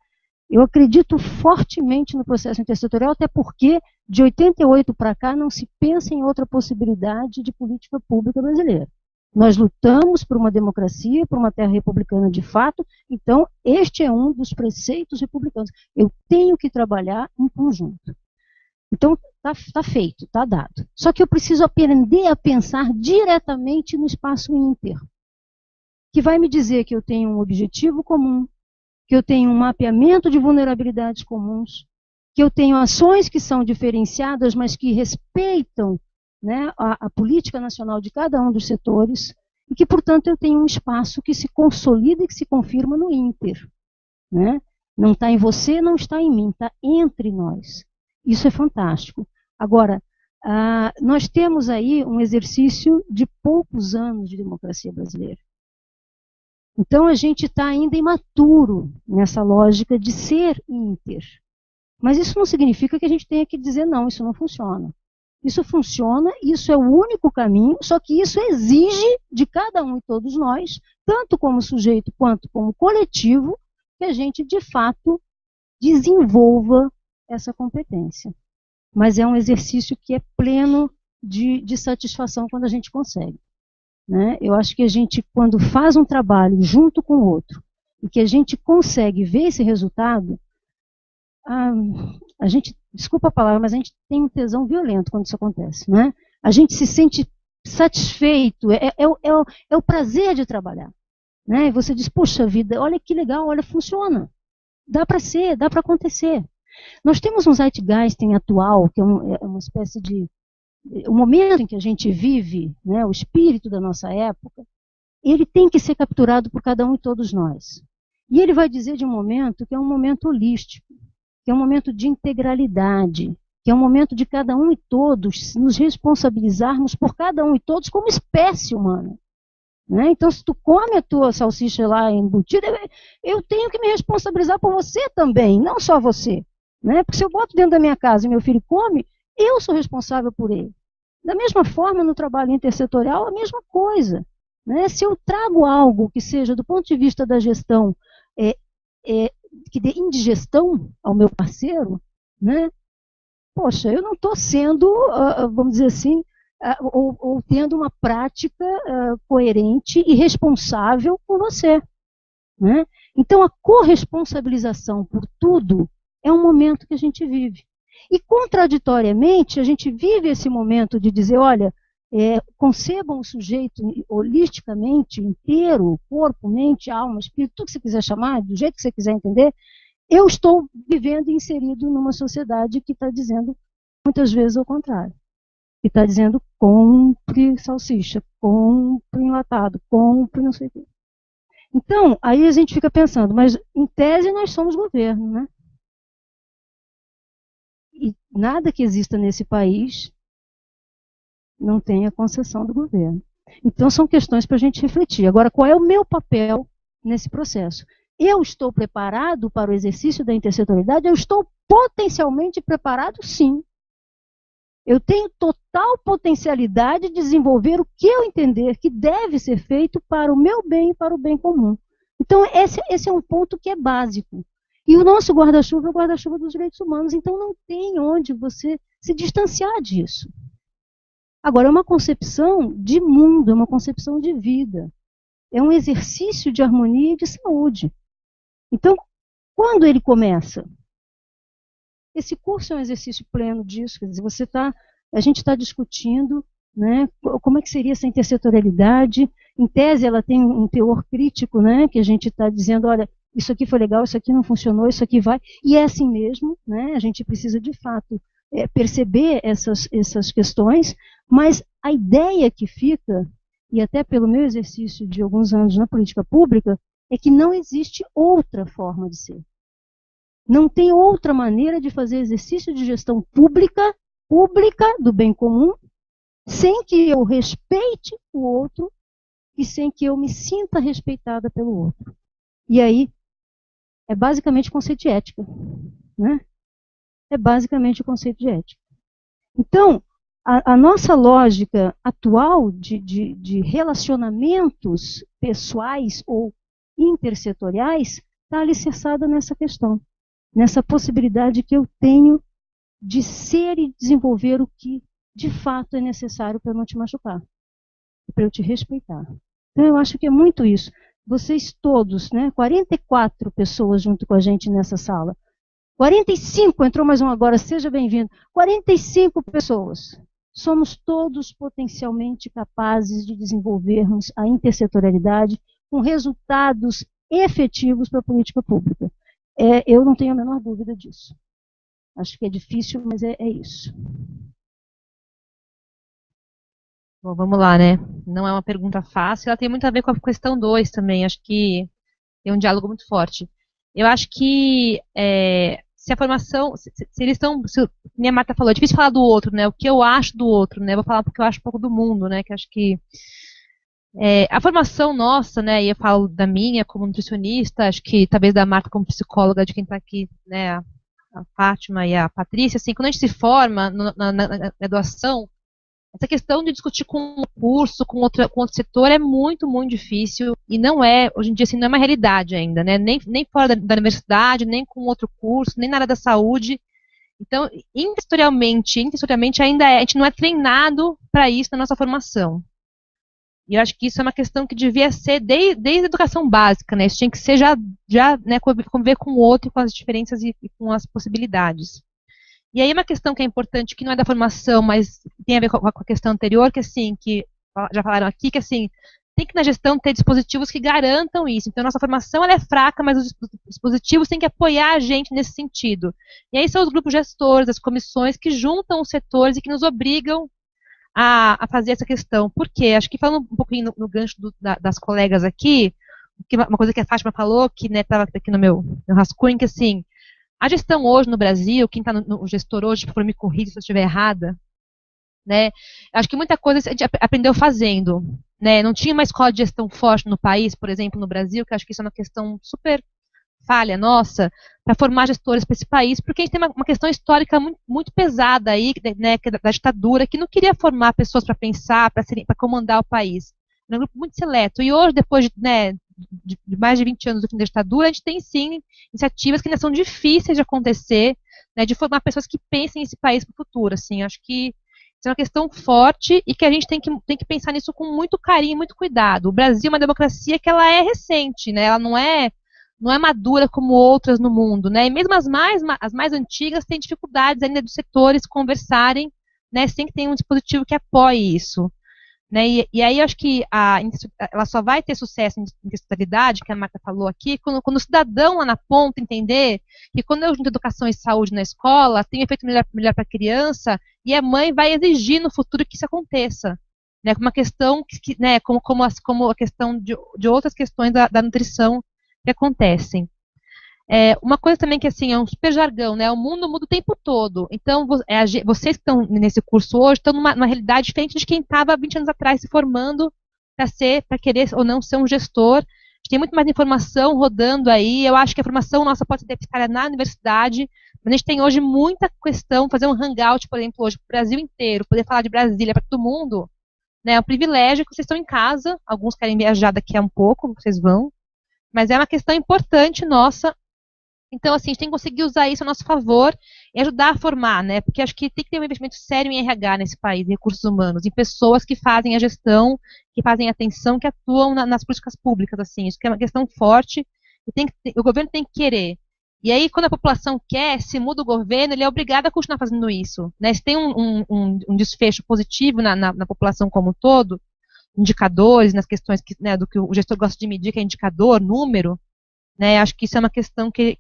Eu acredito fortemente no processo intersetorial, até porque de 88 para cá não se pensa em outra possibilidade de política pública brasileira. Nós lutamos por uma democracia, por uma terra republicana de fato, então este é um dos preceitos republicanos. Eu tenho que trabalhar em conjunto. Então, está feito, está dado. Só que eu preciso aprender a pensar diretamente no espaço inter, que vai me dizer que eu tenho um objetivo comum, que eu tenho um mapeamento de vulnerabilidades comuns, que eu tenho ações que são diferenciadas, mas que respeitam, né, a política nacional de cada um dos setores, e que, portanto, eu tenho um espaço que se consolida e que se confirma no inter. Né? Não está em você, não está em mim, está entre nós. Isso é fantástico. Agora, nós temos aí um exercício de poucos anos de democracia brasileira. Então, a gente está ainda imaturo nessa lógica de ser inter. Mas isso não significa que a gente tenha que dizer, não, isso não funciona. Isso funciona, isso é o único caminho, só que isso exige de cada um e todos nós, tanto como sujeito quanto como coletivo, que a gente, de fato, desenvolva essa competência. Mas é um exercício que é pleno de satisfação quando a gente consegue. Né? Eu acho que a gente, quando faz um trabalho junto com o outro, e que a gente consegue ver esse resultado, a gente, desculpa a palavra, mas a gente tem um tesão violento quando isso acontece. Né? A gente se sente satisfeito, é o prazer de trabalhar. Né? E você diz, poxa vida, olha que legal, olha, funciona. Dá para ser, dá para acontecer. Nós temos um zeitgeist atual, que é uma espécie de... O momento em que a gente vive, né, o espírito da nossa época, ele tem que ser capturado por cada um e todos nós. E ele vai dizer de um momento que é um momento holístico, que é um momento de integralidade, que é um momento de cada um e todos nos responsabilizarmos por cada um e todos como espécie humana. Né? Então, se tu come a tua salsicha lá embutida, eu tenho que me responsabilizar por você também, não só você. Né? Porque se eu boto dentro da minha casa e meu filho come, eu sou responsável por ele. Da mesma forma, no trabalho intersetorial, a mesma coisa. Né? Se eu trago algo que seja, do ponto de vista da gestão, que dê indigestão ao meu parceiro, né? Poxa, eu não estou sendo, vamos dizer assim, ou tendo uma prática coerente e responsável com você, né? Então, a corresponsabilização por tudo é um momento que a gente vive. E, contraditoriamente, a gente vive esse momento de dizer, olha, concebam o sujeito holisticamente, inteiro, corpo, mente, alma, espírito, tudo que você quiser chamar, do jeito que você quiser entender. Eu estou vivendo e inserido numa sociedade que está dizendo, muitas vezes, o contrário. Que está dizendo, compre salsicha, compre enlatado, compre não sei o quê. Então, aí a gente fica pensando, mas em tese nós somos governo, né? E nada que exista nesse país não tem a concessão do governo. Então, são questões para a gente refletir. Agora, qual é o meu papel nesse processo? Eu estou preparado para o exercício da intersetorialidade? Eu estou potencialmente preparado, sim. Eu tenho total potencialidade de desenvolver o que eu entender que deve ser feito para o meu bem e para o bem comum. Então, esse é um ponto que é básico. E o nosso guarda-chuva é o guarda-chuva dos direitos humanos, então não tem onde você se distanciar disso. Agora, é uma concepção de mundo, é uma concepção de vida. É um exercício de harmonia e de saúde. Então, quando ele começa? Esse curso é um exercício pleno disso, quer dizer, a gente está discutindo, né, como é que seria essa intersetorialidade. Em tese, ela tem um teor crítico, né, que a gente está dizendo, olha, isso aqui foi legal, isso aqui não funcionou, isso aqui vai, e é assim mesmo, né, a gente precisa de fato perceber essas questões, mas a ideia que fica, e até pelo meu exercício de alguns anos na política pública, é que não existe outra forma de ser. Não tem outra maneira de fazer exercício de gestão pública do bem comum, sem que eu respeite o outro e sem que eu me sinta respeitada pelo outro. E aí, é basicamente o conceito de ética, né? É basicamente o conceito de ética. Então, a nossa lógica atual de relacionamentos pessoais ou intersetoriais está alicerçada nessa questão, nessa possibilidade que eu tenho de ser e desenvolver o que de fato é necessário para não te machucar, para eu te respeitar. Então, eu acho que é muito isso. Vocês todos, né, 44 pessoas junto com a gente nessa sala, 45, entrou mais um agora, seja bem-vindo. 45 pessoas. Somos todos potencialmente capazes de desenvolvermos a intersetorialidade com resultados efetivos para a política pública. Eu não tenho a menor dúvida disso. Acho que é difícil, mas é isso.
Bom, vamos lá, né? Não é uma pergunta fácil, ela tem muito a ver com a questão 2 também, acho que tem um diálogo muito forte. Eu acho que se a formação, se eles estão, minha Marta falou, é difícil falar do outro, né? O que eu acho do outro, né? Eu vou falar porque eu acho um pouco do mundo, né? Que acho que a formação nossa, né? E eu falo da minha como nutricionista, acho que talvez da Marta como psicóloga, de quem está aqui, né? A Fátima e a Patrícia, assim, quando a gente se forma na graduação, essa questão de discutir com um curso, com outro setor é muito, muito difícil e não é, hoje em dia, assim, não é uma realidade ainda, né? Nem fora da universidade, nem com outro curso, nem na área da saúde. Então, intersetorialmente ainda a gente não é treinado para isso na nossa formação. E eu acho que isso é uma questão que devia ser desde a educação básica, né? Isso tinha que ser já né, conviver com o outro, com as diferenças e com as possibilidades. E aí uma questão que é importante, que não é da formação, mas tem a ver com a questão anterior, que assim, que já falaram aqui, que assim, tem que na gestão ter dispositivos que garantam isso. Então a nossa formação ela é fraca, mas os dispositivos têm que apoiar a gente nesse sentido. E aí são os grupos gestores, as comissões que juntam os setores e que nos obrigam a fazer essa questão. Por quê? Acho que falando um pouquinho no gancho das colegas aqui, uma coisa que a Fátima falou, que estava aqui no meu rascunho, que assim, a gestão hoje no Brasil, quem está no gestor hoje, por favor, me corrija se eu estiver errada, né? Acho que muita coisa a gente aprendeu fazendo, né? Não tinha uma escola de gestão forte no país, por exemplo, no Brasil, que acho que isso é uma questão super falha nossa, para formar gestores para esse país, porque a gente tem uma questão histórica muito, muito pesada aí, né, que é da ditadura, que não queria formar pessoas para pensar, para comandar o país. Era um grupo muito seleto. E hoje, depois de de mais de 20 anos do fim da ditadura, a gente tem sim iniciativas que ainda são difíceis de acontecer, né, de formar pessoas que pensem esse país para o futuro. Assim, acho que isso é uma questão forte e que a gente tem que pensar nisso com muito carinho, muito cuidado. O Brasil é uma democracia que ela é recente, né, ela não é madura como outras no mundo, né, e mesmo as mais antigas têm dificuldades ainda dos setores conversarem, né, sem que tenha um dispositivo que apoie isso. Né, e aí eu acho que ela só vai ter sucesso em interdisciplinaridade, que a Marta falou aqui, quando o cidadão lá na ponta entender que quando eu junto educação e saúde na escola, tem um efeito melhor para a criança, e a mãe vai exigir no futuro que isso aconteça. Né, como uma questão, né, como a questão de outras questões da nutrição que acontecem. Uma coisa também que assim, é um super jargão, né? O mundo muda o tempo todo. Então, vocês que estão nesse curso hoje estão numa realidade diferente de quem estava 20 anos atrás se formando para querer ou não ser um gestor. A gente tem muito mais informação rodando aí. Eu acho que a formação nossa pode ser aplicada na universidade, mas a gente tem hoje muita questão, fazer um hangout, por exemplo, hoje para o Brasil inteiro, poder falar de Brasília para todo mundo, né? É um privilégio que vocês estão em casa, alguns querem viajar daqui a um pouco, vocês vão, mas é uma questão importante nossa. Então, assim, a gente tem que conseguir usar isso a nosso favor e ajudar a formar, né? Porque acho que tem que ter um investimento sério em RH nesse país, em recursos humanos, em pessoas que fazem a gestão, que fazem a atenção, que atuam nas políticas públicas, assim. Isso que é uma questão forte e o governo tem que querer. E aí, quando a população quer, se muda o governo, ele é obrigado a continuar fazendo isso. Né? Se tem um desfecho positivo na população como um todo, indicadores, nas questões do que o gestor gosta de medir, que é indicador, número, né, acho que isso é uma questão que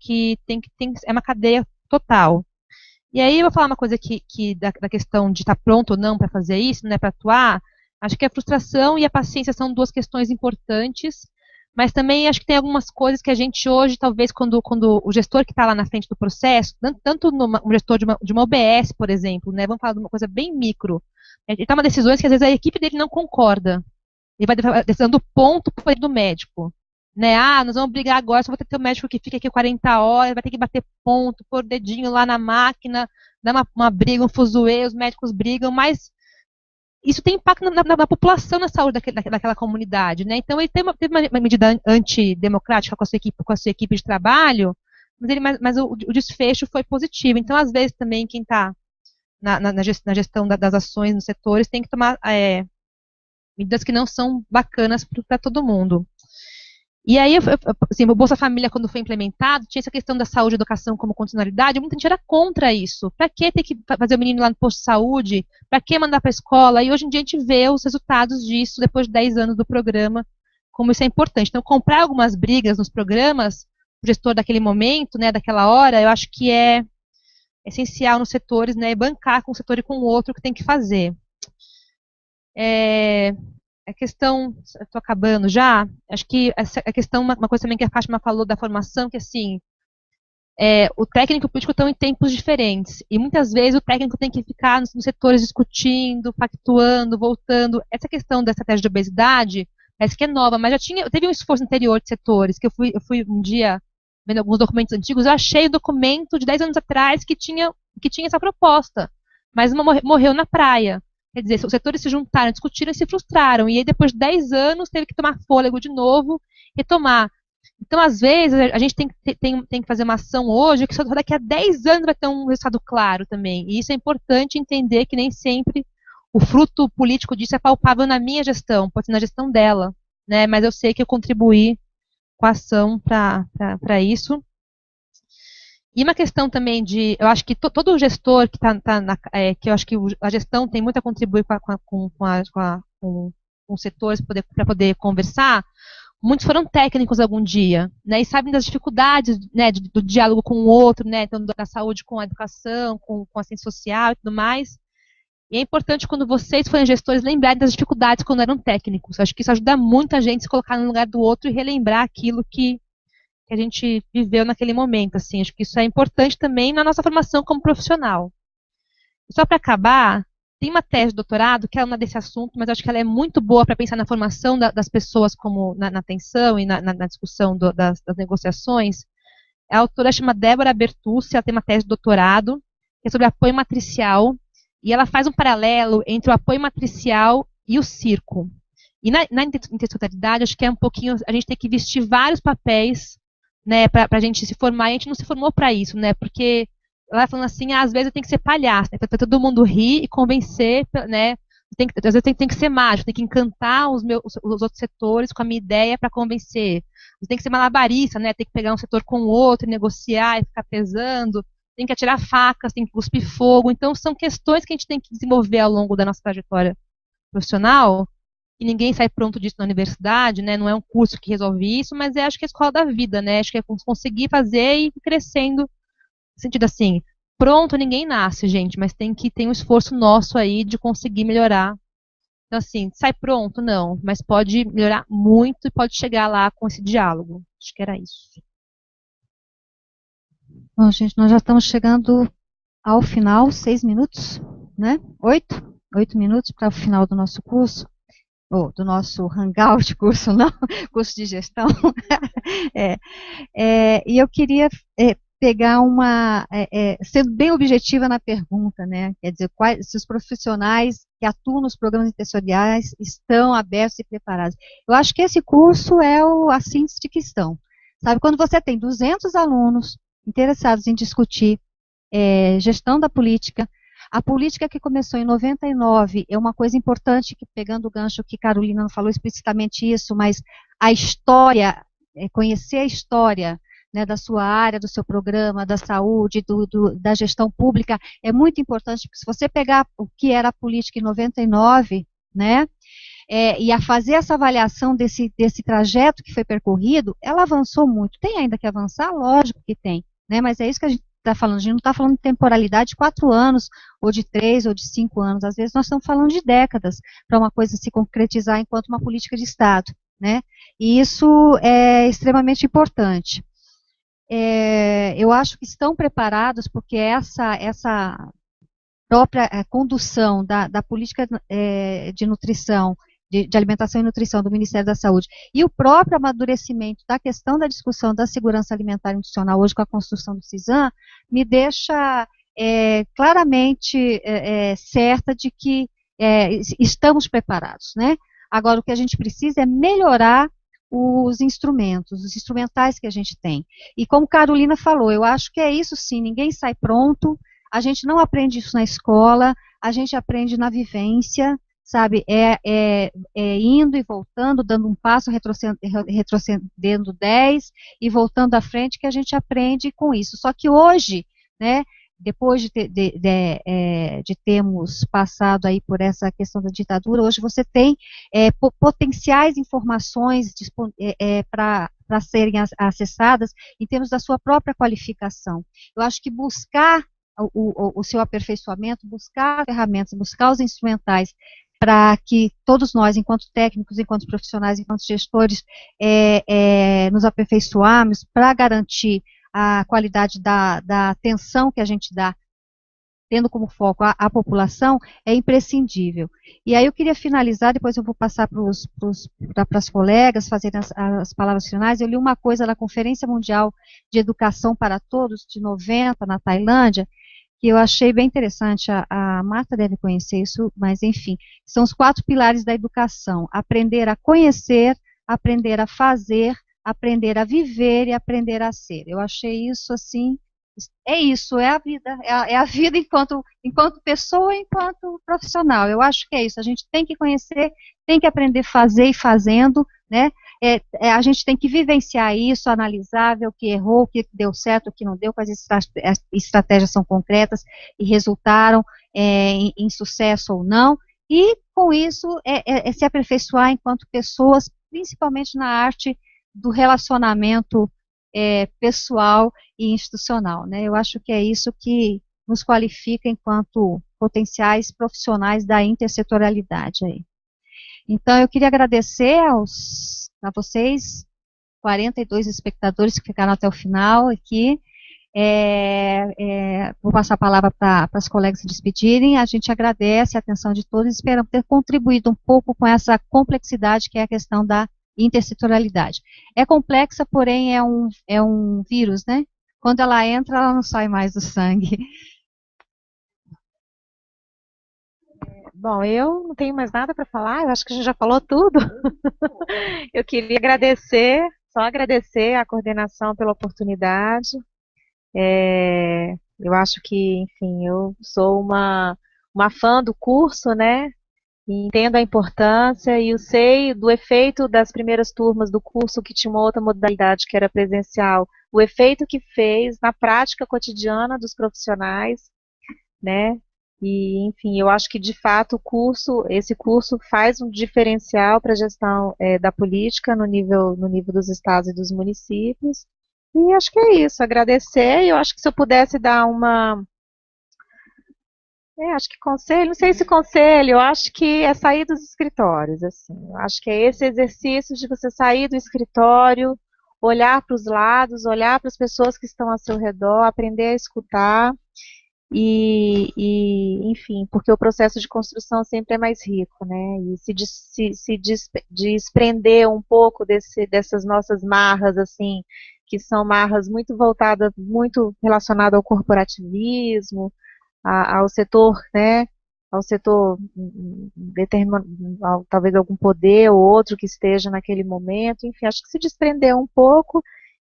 é uma cadeia total. E aí eu vou falar uma coisa da questão de estar pronto ou não para fazer isso, né, para atuar. Acho que a frustração e a paciência são duas questões importantes, mas também acho que tem algumas coisas que a gente hoje, talvez, quando o gestor que está lá na frente do processo, tanto um gestor de uma OBS, por exemplo, né, vamos falar de uma coisa bem micro, ele toma decisões que às vezes a equipe dele não concorda. Ele vai dando ponto para do médico. Né? Nós vamos brigar agora, só vou ter o médico que fica aqui 40 horas, vai ter que bater ponto, pôr o dedinho lá na máquina, dar uma briga, um fuzuê, os médicos brigam, mas isso tem impacto na população, na saúde daquela comunidade. Né? Então, ele teve uma medida antidemocrática com a sua equipe de trabalho, mas o desfecho foi positivo. Então, às vezes, também, quem está na gestão das ações nos setores tem que tomar medidas que não são bacanas para todo mundo. E aí, assim, o Bolsa Família, quando foi implementado, tinha essa questão da saúde e educação como continuidade, muita gente era contra isso. Para que ter que fazer o menino lá no posto de saúde? Para que mandar para a escola? E hoje em dia a gente vê os resultados disso, depois de 10 anos do programa, como isso é importante. Então, comprar algumas brigas nos programas, o gestor daquele momento, né, daquela hora, eu acho que é essencial nos setores, né, bancar com um setor e com o outro que tem que fazer. A questão, estou acabando já, acho que a questão, uma coisa também que a Fátima falou da formação, que assim, o técnico e o político estão em tempos diferentes, e muitas vezes o técnico tem que ficar nos setores discutindo, pactuando, voltando. Essa questão da estratégia de obesidade, parece que é nova, mas teve um esforço anterior de setores, que eu fui um dia vendo alguns documentos antigos, eu achei o documento de 10 anos atrás que tinha essa proposta, mas morreu na praia. Quer dizer, os setores se juntaram, discutiram e se frustraram. E aí, depois de 10 anos, teve que tomar fôlego de novo, retomar. Então, às vezes, a gente tem que fazer uma ação hoje que só daqui a 10 anos vai ter um resultado claro também. E isso é importante entender que nem sempre o fruto político disso é palpável na minha gestão, pode ser na gestão dela. Né? Mas eu sei que eu contribuí com a ação para isso. E uma questão também eu acho que todo gestor que que eu acho que a gestão tem muito a contribuir com os setores para poder conversar, muitos foram técnicos algum dia, né, e sabem das dificuldades, né, do diálogo com o outro, né, então da saúde com a educação, com a ciência social e tudo mais. E é importante quando vocês forem gestores lembrarem das dificuldades quando eram técnicos. Eu acho que isso ajuda muito a gente a se colocar no lugar do outro e relembrar aquilo que a gente viveu naquele momento, assim, acho que isso é importante também na nossa formação como profissional. E só para acabar, tem uma tese de doutorado que é uma desse assunto, mas acho que ela é muito boa para pensar na formação das pessoas como na atenção e na discussão das negociações. A autora chama Débora Bertucci, ela tem uma tese de doutorado, que é sobre apoio matricial, e ela faz um paralelo entre o apoio matricial e o circo. E na intersetorialidade, acho que é um pouquinho, a gente tem que vestir vários papéis, né, para a gente se formar, e a gente não se formou para isso, né, porque ela falando assim, às vezes tem que ser palhaço, né, para todo mundo rir e convencer, né, às vezes tem que ser mágico, tem que encantar os outros setores com a minha ideia para convencer. Tem que ser malabarista, né, tem que pegar um setor com o outro, negociar e ficar pesando, tem que atirar facas, tem que cuspir fogo, então são questões que a gente tem que desenvolver ao longo da nossa trajetória profissional, e ninguém sai pronto disso na universidade, né? Não é um curso que resolve isso, mas acho que é a escola da vida, né? Acho que é conseguir fazer e ir crescendo, no sentido assim, pronto ninguém nasce, gente, mas tem que ter um esforço nosso aí de conseguir melhorar. Então, assim, sai pronto? Não, mas pode melhorar muito e pode chegar lá com esse diálogo. Acho que era isso.
Bom, gente, nós já estamos chegando ao final, 6 minutos, né? 8 minutos para o final do nosso curso. Ou do nosso hangout curso, não, curso de gestão. E eu queria pegar sendo bem objetiva na pergunta, né? Quer dizer, se os profissionais que atuam nos programas intersetoriais estão abertos e preparados. Eu acho que esse curso é a síntese de que estão. Sabe, quando você tem 200 alunos interessados em discutir gestão da política, a política que começou em 99 é uma coisa importante, que pegando o gancho que Carolina não falou explicitamente isso, mas a história, conhecer a história, né, da sua área, do seu programa, da saúde, da gestão pública, é muito importante, porque se você pegar o que era a política em 99, né, e a fazer essa avaliação desse trajeto que foi percorrido, ela avançou muito. Tem ainda que avançar? Lógico que tem, né, mas é isso que a gente está falando. A gente não está falando de temporalidade de 4 anos, ou de 3, ou de 5 anos. Às vezes nós estamos falando de décadas para uma coisa se concretizar enquanto uma política de Estado, né? E isso é extremamente importante. Eu acho que estão preparados, porque essa própria condução da política de nutrição, de alimentação e nutrição do Ministério da Saúde, e o próprio amadurecimento da questão da discussão da segurança alimentar e nutricional, hoje com a construção do CISAM, me deixa claramente certa de que estamos preparados, né? Agora, o que a gente precisa é melhorar os instrumentos, os instrumentais que a gente tem. E como Carolina falou, eu acho que é isso sim, ninguém sai pronto, a gente não aprende isso na escola, a gente aprende na vivência, sabe, indo e voltando, dando um passo, retrocedendo 10 e voltando à frente, que a gente aprende com isso. Só que hoje, né, depois de termos passado aí por essa questão da ditadura, hoje você tem potenciais informações para serem acessadas em termos da sua própria qualificação. Eu acho que buscar o seu aperfeiçoamento, buscar ferramentas, buscar os instrumentais para que todos nós, enquanto técnicos, enquanto profissionais, enquanto gestores, nos aperfeiçoarmos para garantir a qualidade da atenção que a gente dá, tendo como foco a população, é imprescindível. E aí eu queria finalizar, depois eu vou passar para as colegas fazerem as palavras finais. Eu li uma coisa na Conferência Mundial de Educação para Todos, de 90, na Tailândia, que eu achei bem interessante. A Marta deve conhecer isso, mas enfim, são os 4 pilares da educação: aprender a conhecer, aprender a fazer, aprender a viver e aprender a ser. Eu achei isso assim, é a vida, é a vida enquanto pessoa, enquanto profissional. Eu acho que é isso, a gente tem que conhecer, tem que aprender a fazer e fazendo, né? A gente tem que vivenciar isso, analisar, ver o que errou, o que deu certo, o que não deu, quais estratégias são concretas e resultaram em sucesso ou não, e com isso se aperfeiçoar enquanto pessoas, principalmente na arte do relacionamento pessoal e institucional, né? Eu acho que é isso que nos qualifica enquanto potenciais profissionais da intersetorialidade aí. Então, eu queria agradecer a vocês, 42 espectadores que ficaram até o final aqui. Vou passar a palavra para as colegas se despedirem. A gente agradece a atenção de todos e esperamos ter contribuído um pouco com essa complexidade que é a questão da intersetorialidade. É complexa, porém é um vírus, né? Quando ela entra, ela não sai mais do sangue.
Bom, eu não tenho mais nada para falar, eu acho que a gente já falou tudo. Eu queria agradecer, só agradecer à coordenação pela oportunidade. Eu acho que, enfim, eu sou uma fã do curso, né? E entendo a importância e eu sei do efeito das primeiras turmas do curso que tinha uma outra modalidade que era presencial, o efeito que fez na prática cotidiana dos profissionais, né? E, enfim, eu acho que de fato esse curso faz um diferencial para a gestão da política no nível dos estados e dos municípios. E acho que é isso, agradecer. E eu acho que se eu pudesse dar acho que conselho, não sei se conselho, eu acho que é sair dos escritórios, assim. Eu acho que é esse exercício de você sair do escritório, olhar para os lados, olhar para as pessoas que estão ao seu redor, aprender a escutar enfim, porque o processo de construção sempre é mais rico, né? E se desprender um pouco dessas nossas marras, assim, que são marras muito voltadas, muito relacionadas ao corporativismo, ao setor, né? Ao setor talvez algum poder ou outro que esteja naquele momento, enfim, acho que se desprender um pouco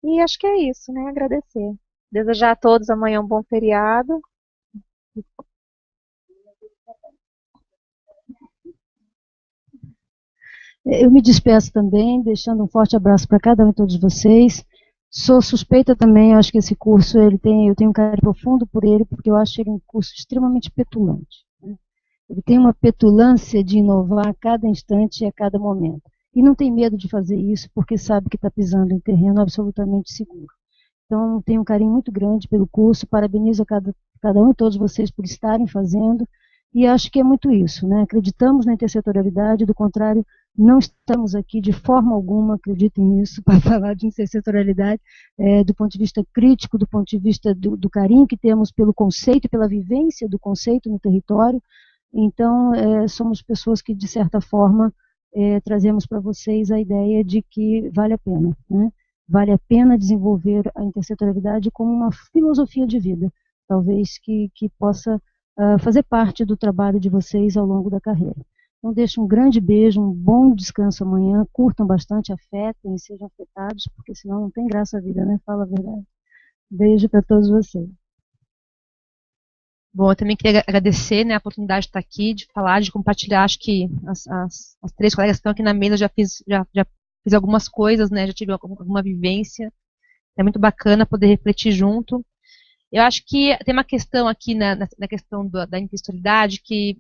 e acho que é isso, né? Agradecer. Desejar a todos amanhã um bom feriado.
Eu me despeço também, deixando um forte abraço para cada um e todos vocês. Sou suspeita também, eu acho que esse curso, eu tenho um carinho profundo por ele, porque eu acho ele um curso extremamente petulante. Né? Ele tem uma petulância de inovar a cada instante e a cada momento. E não tem medo de fazer isso, porque sabe que está pisando em terreno absolutamente seguro. Então, tenho um carinho muito grande pelo curso, parabenizo a cada um e todos vocês por estarem fazendo, e acho que é muito isso, né? Acreditamos na intersetorialidade, do contrário, não estamos aqui de forma alguma, acreditem nisso, para falar de intersetorialidade, do ponto de vista crítico, do ponto de vista do carinho que temos pelo conceito, pela vivência do conceito no território. Então, somos pessoas que, de certa forma, trazemos para vocês a ideia de que vale a pena, né? Vale a pena desenvolver a intersetorialidade como uma filosofia de vida, talvez que possa fazer parte do trabalho de vocês ao longo da carreira. Então, deixo um grande beijo, um bom descanso amanhã, curtam bastante, afetem, sejam afetados, porque senão não tem graça a vida, né? Fala a verdade. Beijo para todos vocês.
Bom, eu também queria agradecer, né, a oportunidade de estar aqui, de falar, de compartilhar. Acho que as três colegas que estão aqui na mesa já fiz algumas coisas, né, já tive alguma vivência. É muito bacana poder refletir junto. Eu acho que tem uma questão aqui na questão da impessoalidade que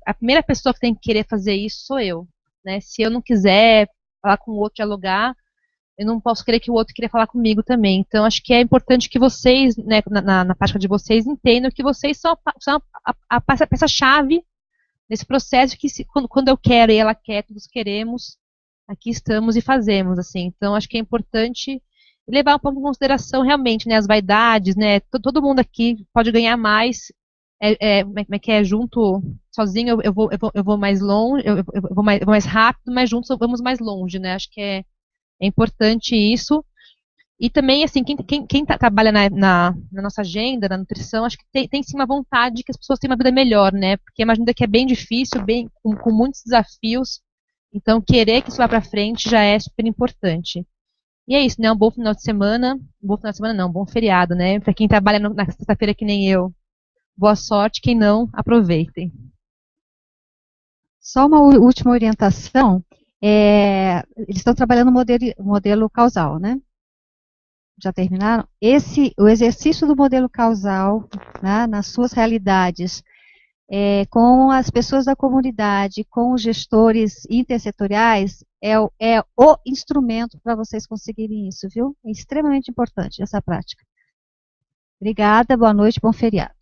a primeira pessoa que tem que querer fazer isso sou eu, né? Se eu não quiser falar com o outro, dialogar, eu não posso querer que o outro queira falar comigo também. Então, acho que é importante que vocês, né, na prática de vocês, entendam que vocês são a peça-chave nesse processo que quando eu quero e ela quer, todos queremos, aqui estamos e fazemos, assim. Então, acho que é importante levar um pouco em consideração realmente, né, as vaidades, né, todo mundo aqui pode ganhar mais, como é que é, junto, sozinho eu vou mais longe, eu vou mais rápido, mas juntos vamos mais longe, né, acho que é importante isso. E também, assim, quem trabalha na nossa agenda, na nutrição, acho que tem sim uma vontade que as pessoas tenham uma vida melhor, né, porque é uma agenda que é bem difícil, com muitos desafios, então querer que isso vá para frente já é super importante. E é isso, né? Um bom final de semana. Um bom final de semana não, um bom feriado, né? Para quem trabalha na sexta-feira que nem eu, boa sorte. Quem não, aproveitem.
Só uma última orientação. Eles estão trabalhando no modelo causal, né? Já terminaram? O exercício do modelo causal, né, nas suas realidades, com as pessoas da comunidade, com os gestores intersetoriais, é o instrumento para vocês conseguirem isso, viu? É extremamente importante essa prática. Obrigada, boa noite, bom feriado.